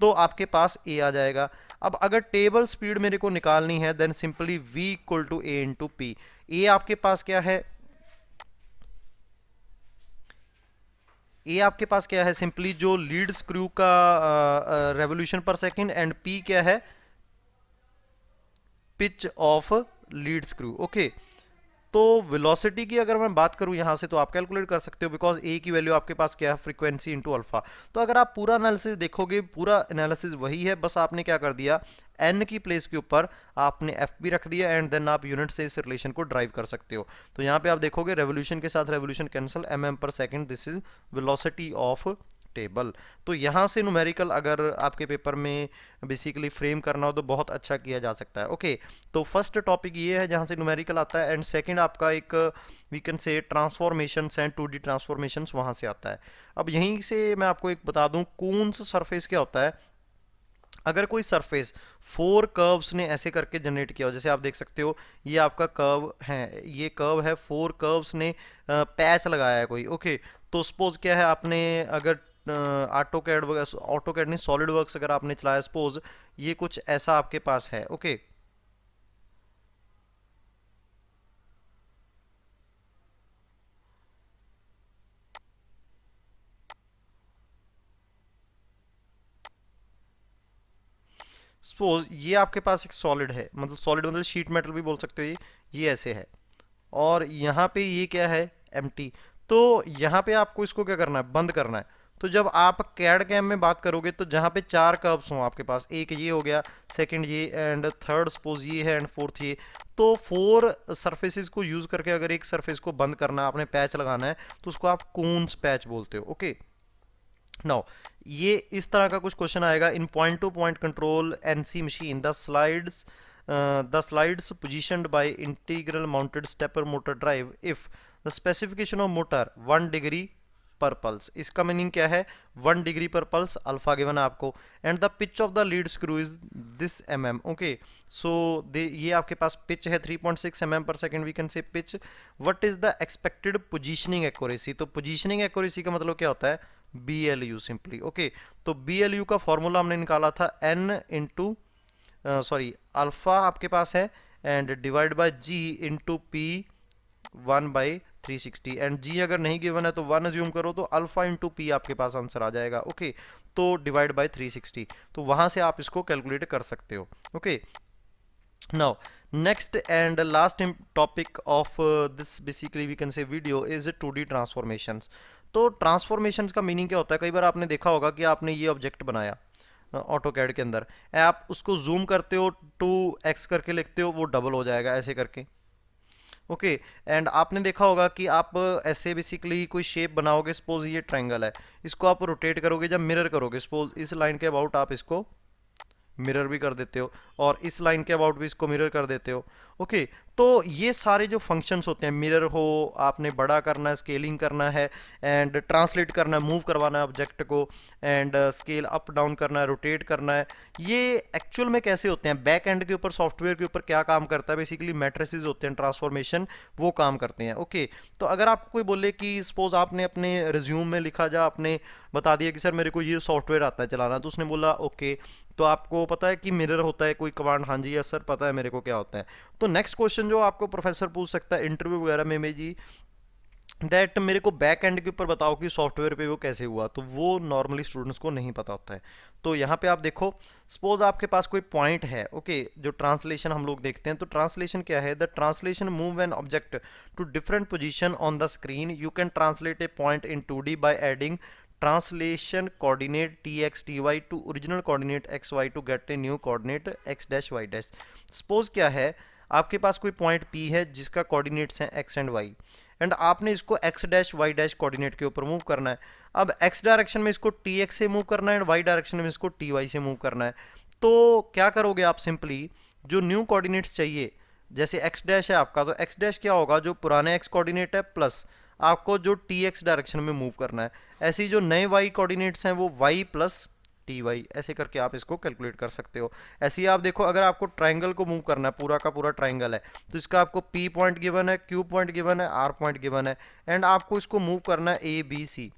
तो आपके पास ए आ जाएगा। अब अगर टेबल स्पीड मेरे को निकालनी है, then simply v equal to A into P. A आपके पास क्या है, ए आपके पास क्या है, सिंपली जो लीड स्क्रू का रेवोल्यूशन पर सेकंड, एंड पी क्या है, pitch of lead screw. Okay, तो वेलोसिटी की अगर मैं बात करूं यहां से, तो आप कैलकुलेट कर सकते हो, बिकॉज ए की वैल्यू आपके पास क्या है, फ्रीक्वेंसी इंटू अल्फा। तो अगर आप पूरा एनालिसिस देखोगे, पूरा एनालिसिस वही है, बस आपने क्या कर दिया, एन की प्लेस के ऊपर आपने एफ भी रख दिया, एंड देन आप यूनिट से इस रिलेशन को ड्राइव कर सकते हो। तो यहाँ पे आप देखोगे रेवोल्यूशन के साथ रेवोल्यूशन कैंसिल, एम पर second, this is velocity of table. तो यहाँ से न्यूमेरिकल अगर आपके पेपर में बेसिकली फ्रेम करना हो तो बहुत अच्छा किया जा सकता है। ओके, तो फर्स्ट टॉपिक ये है जहाँ से न्यूमेरिकल आता है, एंड सेकंड आपका एक we can say transformations and 2D transformations वहाँ से आता है। अब यहीं से मैं आपको एक बता दूँ, कून्स सरफेस क्या होता है। अगर कोई सरफेस 4 कर्व्स ने ऐसे करके जनरेट किया हो, जैसे आप देख सकते हो ये आपका कर्व है, ये कर्व है, 4 कर्व्स ने पैच लगाया है कोई। ओके, तो सपोज क्या है, आपने अगर ऑटोकैड नहीं, सॉलिड वर्क्स अगर आपने चलाया, सपोज ये कुछ ऐसा आपके पास है। ओके, सपोज ये आपके पास एक सॉलिड है, मतलब सॉलिड मतलब शीट मेटल भी बोल सकते हो, ये ऐसे है, और यहाँ पे ये क्या है, एम्प्टी। तो यहाँ पे आपको इसको क्या करना है, बंद करना है। तो जब आप कैड कैम में बात करोगे, तो जहाँ पे 4 कर्व्स हों आपके पास, एक ये हो गया, सेकंड ये, एंड थर्ड सपोज ये है, एंड फोर्थ ये, तो 4 सरफेसेस को यूज करके अगर एक सरफेस को बंद करना है, आपने पैच लगाना है, तो उसको आप कून्स पैच बोलते हो। ओके, नाउ ये इस तरह का कुछ क्वेश्चन आएगा, in point to point control NC machine the slides positioned by integral mounted stepper motor drive if the specification of motor 1 degree per pulse. इसका मीनिंग क्या है, 1 degree per pulse, alpha given है आपको, and the pitch of the lead screw is this mm। Okay, so ये आपके पास pitch है 3.6 mm per second, we can say pitch. What is the expected positioning accuracy. तो positioning accuracy का मतलब क्या होता है, BLU सिंपली। ओके, तो BLU का फॉर्मूला हमने निकाला था n इंटू, सॉरी, अल्फा आपके पास है, and divide by g into P 1/360, and g अगर नहीं गिवन है तो 1 अज्यूम करो, तो अल्फा इंटू पी आपके पास आंसर आ जाएगा। ओके, तो डिवाइड बाय 360, तो वहां से आप इसको कैलकुलेट कर सकते हो। Okay, now next and last topic of this basically we can say video is 2D transformations. तो ट्रांसफॉर्मेशंस का मीनिंग क्या होता है, कई बार आपने देखा होगा कि आपने ये ऑब्जेक्ट बनाया, ऑटो कैड के अंदर, आप उसको जूम करते हो 2x करके लिखते हो, वो डबल हो जाएगा ऐसे करके। ओके, एंड आपने देखा होगा कि आप ऐसे बेसिकली कोई शेप बनाओगे, सपोज ये ट्रायंगल है, इसको आप रोटेट करोगे जब मिरर करोगे, सपोज इस लाइन के अबाउट आप इसको मिरर भी कर देते हो, और इस लाइन के अबाउट भी इसको मिरर कर देते हो। ओके, तो ये सारे जो फंक्शंस होते हैं, मिरर हो, आपने बड़ा करना है, स्केलिंग करना है, एंड ट्रांसलेट करना है, मूव करवाना है ऑब्जेक्ट को, एंड स्केल अप डाउन करना है, रोटेट करना है, ये एक्चुअल में कैसे होते हैं, बैक एंड के ऊपर, सॉफ्टवेयर के ऊपर क्या काम करता है, बेसिकली मैट्रिसेस होते हैं, ट्रांसफॉर्मेशन वो काम करते हैं। ओके, तो अगर आपको कोई बोले कि सपोज आपने अपने रिज्यूम में लिखा, जा आपने बता दिया कि सर मेरे को ये सॉफ्टवेयर आता है चलाना, तो उसने बोला ओके, तो आपको पता है कि मिरर होता है कोई कमांड, हाँ जी यस सर पता है मेरे को क्या होता है। तो नेक्स्ट क्वेश्चन जो आपको प्रोफेसर पूछ सकता है इंटरव्यू वगैरह में जी, दैट मेरे को बैक एंड के ऊपर बताओ कि सॉफ्टवेयर पे वो कैसे हुआ, तो वो नॉर्मली स्टूडेंट्स को नहीं पता होता है। तो यहाँ पे आप देखो, सपोज आपके पास कोई पॉइंट है, ओके, जो ट्रांसलेशन हम लोग देखते हैं, तो ट्रांसलेशन क्या है, the translation move an object to different position on the screen, you can translate a point in 2D by adding translation coordinate tx ty to original coordinate xy to get a new coordinate x dash y dash। Suppose क्या है, आपके पास कोई point P है जिसका coordinates हैं x and y, and आपने इसको x dash y dash coordinate के ऊपर मूव करना है। अब x डायरेक्शन में इसको tx से मूव करना है, एंड y डायरेक्शन में इसको ty से मूव करना है। तो क्या करोगे आप, सिंपली जो न्यू कोऑर्डिनेट्स चाहिए, जैसे x डैश है आपका, तो x डैश क्या होगा, जो पुराने x कोऑर्डिनेट है प्लस आपको जो tx डायरेक्शन में मूव करना है, ऐसे ही जो नए y कोऑर्डिनेट्स हैं वो y प्लस टी वाई, ऐसे करके आप इसको कैलकुलेट कर सकते हो। ऐसे ही आप देखो, अगर आपको ट्राइंगल को मूव करना है, पूरा का पूरा ट्राइंगल है, तो इसका आपको P पॉइंट गिवन है, Q पॉइंट गिवन है, R पॉइंट गिवन है, एंड आपको इसको मूव करना है A B C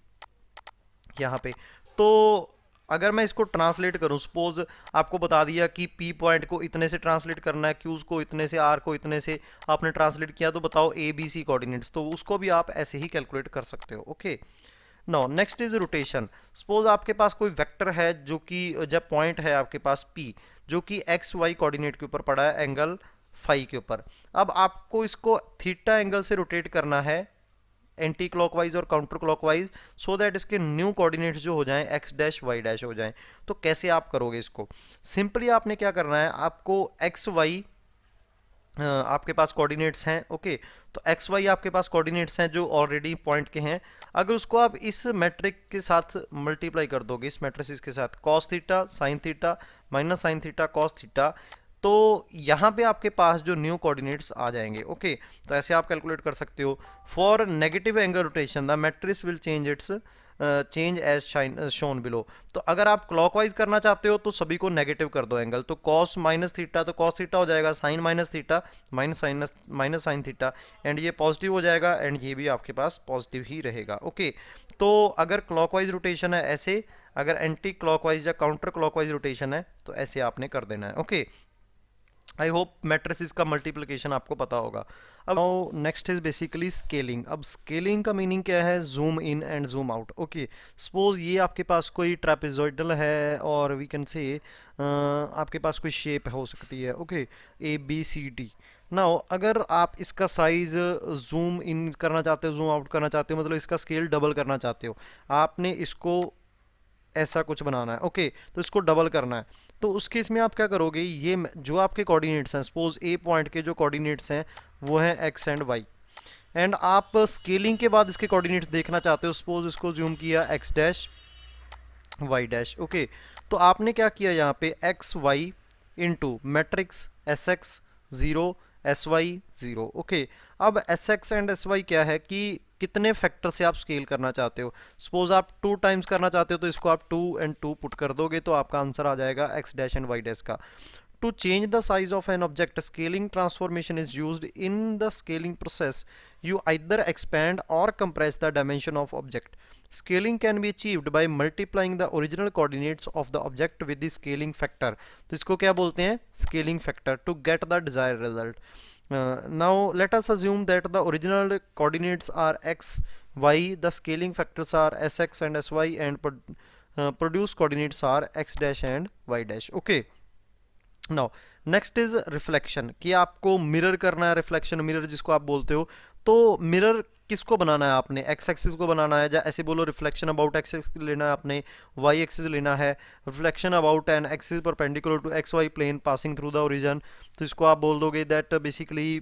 यहाँ पे। तो अगर मैं इसको ट्रांसलेट करूं, सपोज आपको बता दिया कि P पॉइंट को इतने से ट्रांसलेट करना है, Q's को इतने से, R को इतने से आपने ट्रांसलेट किया, तो बताओ A B C कोऑर्डिनेट्स, तो उसको भी आप ऐसे ही कैलकुलेट कर सकते हो। Okay, now next is rotation. Suppose आपके पास कोई वेक्टर है जो कि, जब पॉइंट है आपके पास P जो कि एक्स वाई कोऑर्डिनेट के ऊपर पड़ा है एंगल फाई के ऊपर, अब आपको इसको थीटा एंगल से रोटेट करना है एंटी क्लॉकवाइज और काउंटर क्लॉकवाइज, सो दैट इसके न्यू कोऑर्डिनेट्स जो हो जाएं एक्स डैश वाई डैश हो जाएं। तो कैसे आप करोगे इसको, सिंपली आपने क्या करना है, आपको एक्स वाई आपके पास कोऑर्डिनेट्स हैं, ओके, तो एक्स वाई आपके पास कोऑर्डिनेट्स हैं जो ऑलरेडी पॉइंट के हैं, अगर उसको आप इस मैट्रिक के साथ मल्टीप्लाई कर दोगे, इस मैट्रिसेस के साथ, cos theta sine theta minus sine theta cos theta, तो यहाँ पे आपके पास जो न्यू कोऑर्डिनेट्स आ जाएंगे। ओके, तो ऐसे आप कैलकुलेट कर सकते हो। For negative angle rotation the matrix will change its change as shown below. तो अगर आप क्लॉकवाइज करना चाहते हो तो सभी को नेगेटिव कर दो एंगल, तो कॉस माइनस थीटा तो कॉस थीटा हो जाएगा, sine minus theta minus sine theta, and ये पॉजिटिव हो जाएगा, एंड ये भी आपके पास पॉजिटिव ही रहेगा। ओके, तो अगर क्लॉकवाइज रोटेशन है ऐसे, अगर एंटी क्लॉकवाइज या काउंटर क्लॉकवाइज रोटेशन है तो ऐसे आपने कर देना है। ओके, आई होप मैट्रिसेस का मल्टीप्लिकेशन आपको पता होगा। अब नेक्स्ट इज बेसिकली स्केलिंग। अब स्केलिंग का मीनिंग क्या है, zoom in and zoom out. Okay, suppose ये आपके पास कोई ट्रेपेजॉइडल है, और वी कैन से आपके पास कोई शेप हो सकती है, ओके, ABCD। नाउ अगर आप इसका साइज जूम इन करना चाहते हो, जूम आउट करना चाहते हो, मतलब इसका स्केल डबल करना चाहते हो, आपने इसको ऐसा कुछ बनाना है। ओके, तो इसको डबल करना है, तो उस केस में आप क्या करोगे, ये जो आपके कोऑर्डिनेट्स हैं, सपोज ए पॉइंट के जो कोऑर्डिनेट्स हैं वो हैं एक्स एंड वाई, एंड आप स्केलिंग के बाद इसके कोऑर्डिनेट्स देखना चाहते हो, सपोज इसको जूम किया X dash Y dash. Okay, तो आपने क्या किया यहाँ पे, X Y into matrix S X zero S Y zero. Okay, अब S X and S Y क्या है कि कितने फैक्टर से आप स्केल करना चाहते हो, सपोज आप 2 टाइम्स करना चाहते हो, तो इसको आप 2 एंड 2 पुट कर दोगे, तो आपका आंसर आ जाएगा X dash and Y dash का। To change the size of an object, scaling transformation is used. In the scaling process, you either expand or compress the dimension of object. Scaling can be achieved by multiplying the original coordinates of the object with the scaling factor. तो इसको क्या बोलते हैं, scaling factor, to get the desired result. Now let us assume that the original coordinates are x, y. The scaling factors are sx and sy, and produced coordinates are x dash and y dash. Okay. Now next is reflection, कि आपको mirror करना है, reflection mirror जिसको आप बोलते हो। तो mirror किसको बनाना है आपने, एक्स एक्सिस को बनाना है, या ऐसे बोलो रिफ्लेक्शन अबाउट एक्स एक्सिस लेना है आपने, वाई एक्सिस लेना है, reflection about an axis perpendicular to X Y plane passing through the origin. तो इसको आप बोल दोगे दैट बेसिकली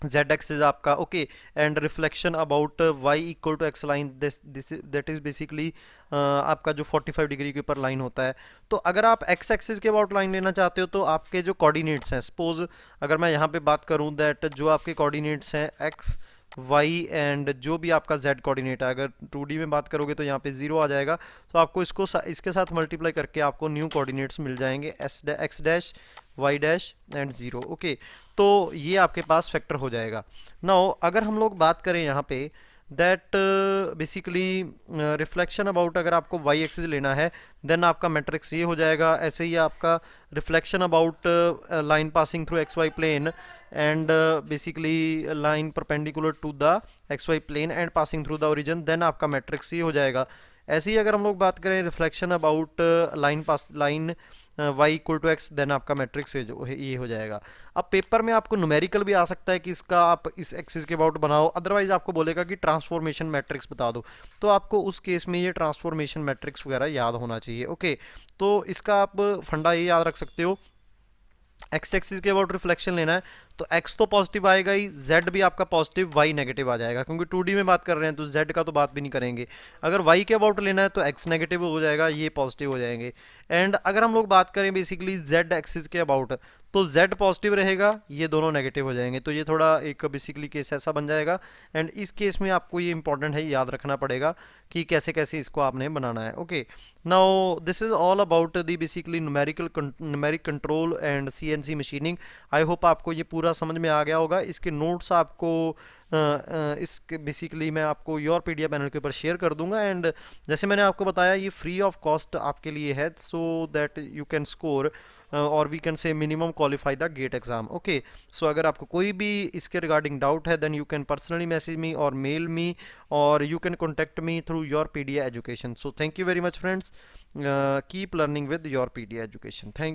जेड एक्सिस आपका, okay. And reflection about Y equal to X line, this that is basically आपका जो 45 डिग्री के ऊपर लाइन होता है। तो अगर आप एक्स एक्सिस के अबाउट लाइन लेना चाहते हो तो आपके जो कोऑर्डिनेट्स हैं, सपोज अगर मैं यहाँ पे बात करूँ दैट जो आपके कोऑर्डिनेट्स हैं एक्स वाई एंड जो भी आपका जेड कोऑर्डिनेट है, अगर 2D में बात करोगे तो यहाँ पे 0 आ जाएगा। तो आपको इसको इसके साथ मल्टीप्लाई करके आपको न्यू कोऑर्डिनेट्स मिल जाएंगे, X dash Y dash and 0, okay. तो ये आपके पास फैक्टर हो जाएगा। नाउ अगर हम लोग बात करें यहाँ पे दैट बेसिकली रिफ्लेक्शन अबाउट, अगर आपको वाई एक्सिस लेना है देन आपका मैट्रिक्स ये हो जाएगा। ऐसे ही आपका reflection about line passing through X Y plane and basically line perpendicular to the X Y plane and passing through the origin, then आपका मैट्रिक्स ये हो जाएगा। ऐसे ही अगर हम लोग बात करें reflection about line Y equal to X, then आपका मैट्रिक्स ये हो जाएगा। अब पेपर में आपको न्यूमेरिकल भी आ सकता है कि इसका आप इस एक्सिस के अबाउट बनाओ, अदरवाइज आपको बोलेगा कि ट्रांसफॉर्मेशन मैट्रिक्स बता दो। तो आपको उस केस में ये ट्रांसफॉर्मेशन मैट्रिक्स वगैरह याद होना चाहिए, ओके। तो इसका आप फंडा ये याद रख सकते हो, एक्स एक्सिस के अबाउट रिफ्लेक्शन लेना है तो एक्स तो पॉजिटिव आएगा ही, जेड भी आपका पॉजिटिव, वाई नेगेटिव आ जाएगा, क्योंकि 2D में बात कर रहे हैं तो जेड का तो बात भी नहीं करेंगे। अगर वाई के अबाउट लेना है तो एक्स नेगेटिव हो जाएगा, ये पॉजिटिव हो जाएंगे। एंड अगर हम लोग बात करें बेसिकली जेड एक्सिस के अबाउट, तो जेड पॉजिटिव रहेगा, ये दोनों नेगेटिव हो जाएंगे। तो ये थोड़ा एक बेसिकली केस ऐसा बन जाएगा। एंड इस केस में आपको ये इंपॉर्टेंट है, याद रखना पड़ेगा कि कैसे कैसे इसको आपने बनाना है, okay. Now this is all about the basically numeric control and CNC machining. I hope आपको ये पूरा समझ में आ गया होगा। इसके नोट्स आपको इसके बेसिकली मैं आपको योर पीडिया पैनल के ऊपर शेयर कर दूंगा। एंड जैसे मैंने आपको बताया ये फ्री ऑफ कॉस्ट आपके लिए है, so that you can score और we can say minimum qualify the GATE exam, okay. So अगर आपको कोई भी इसके रिगार्डिंग डाउट है then you can personally message me और मेल मी, और you can contact me through your Pedia Education. So thank you very much friends, keep learning with your Pedia Education. Thank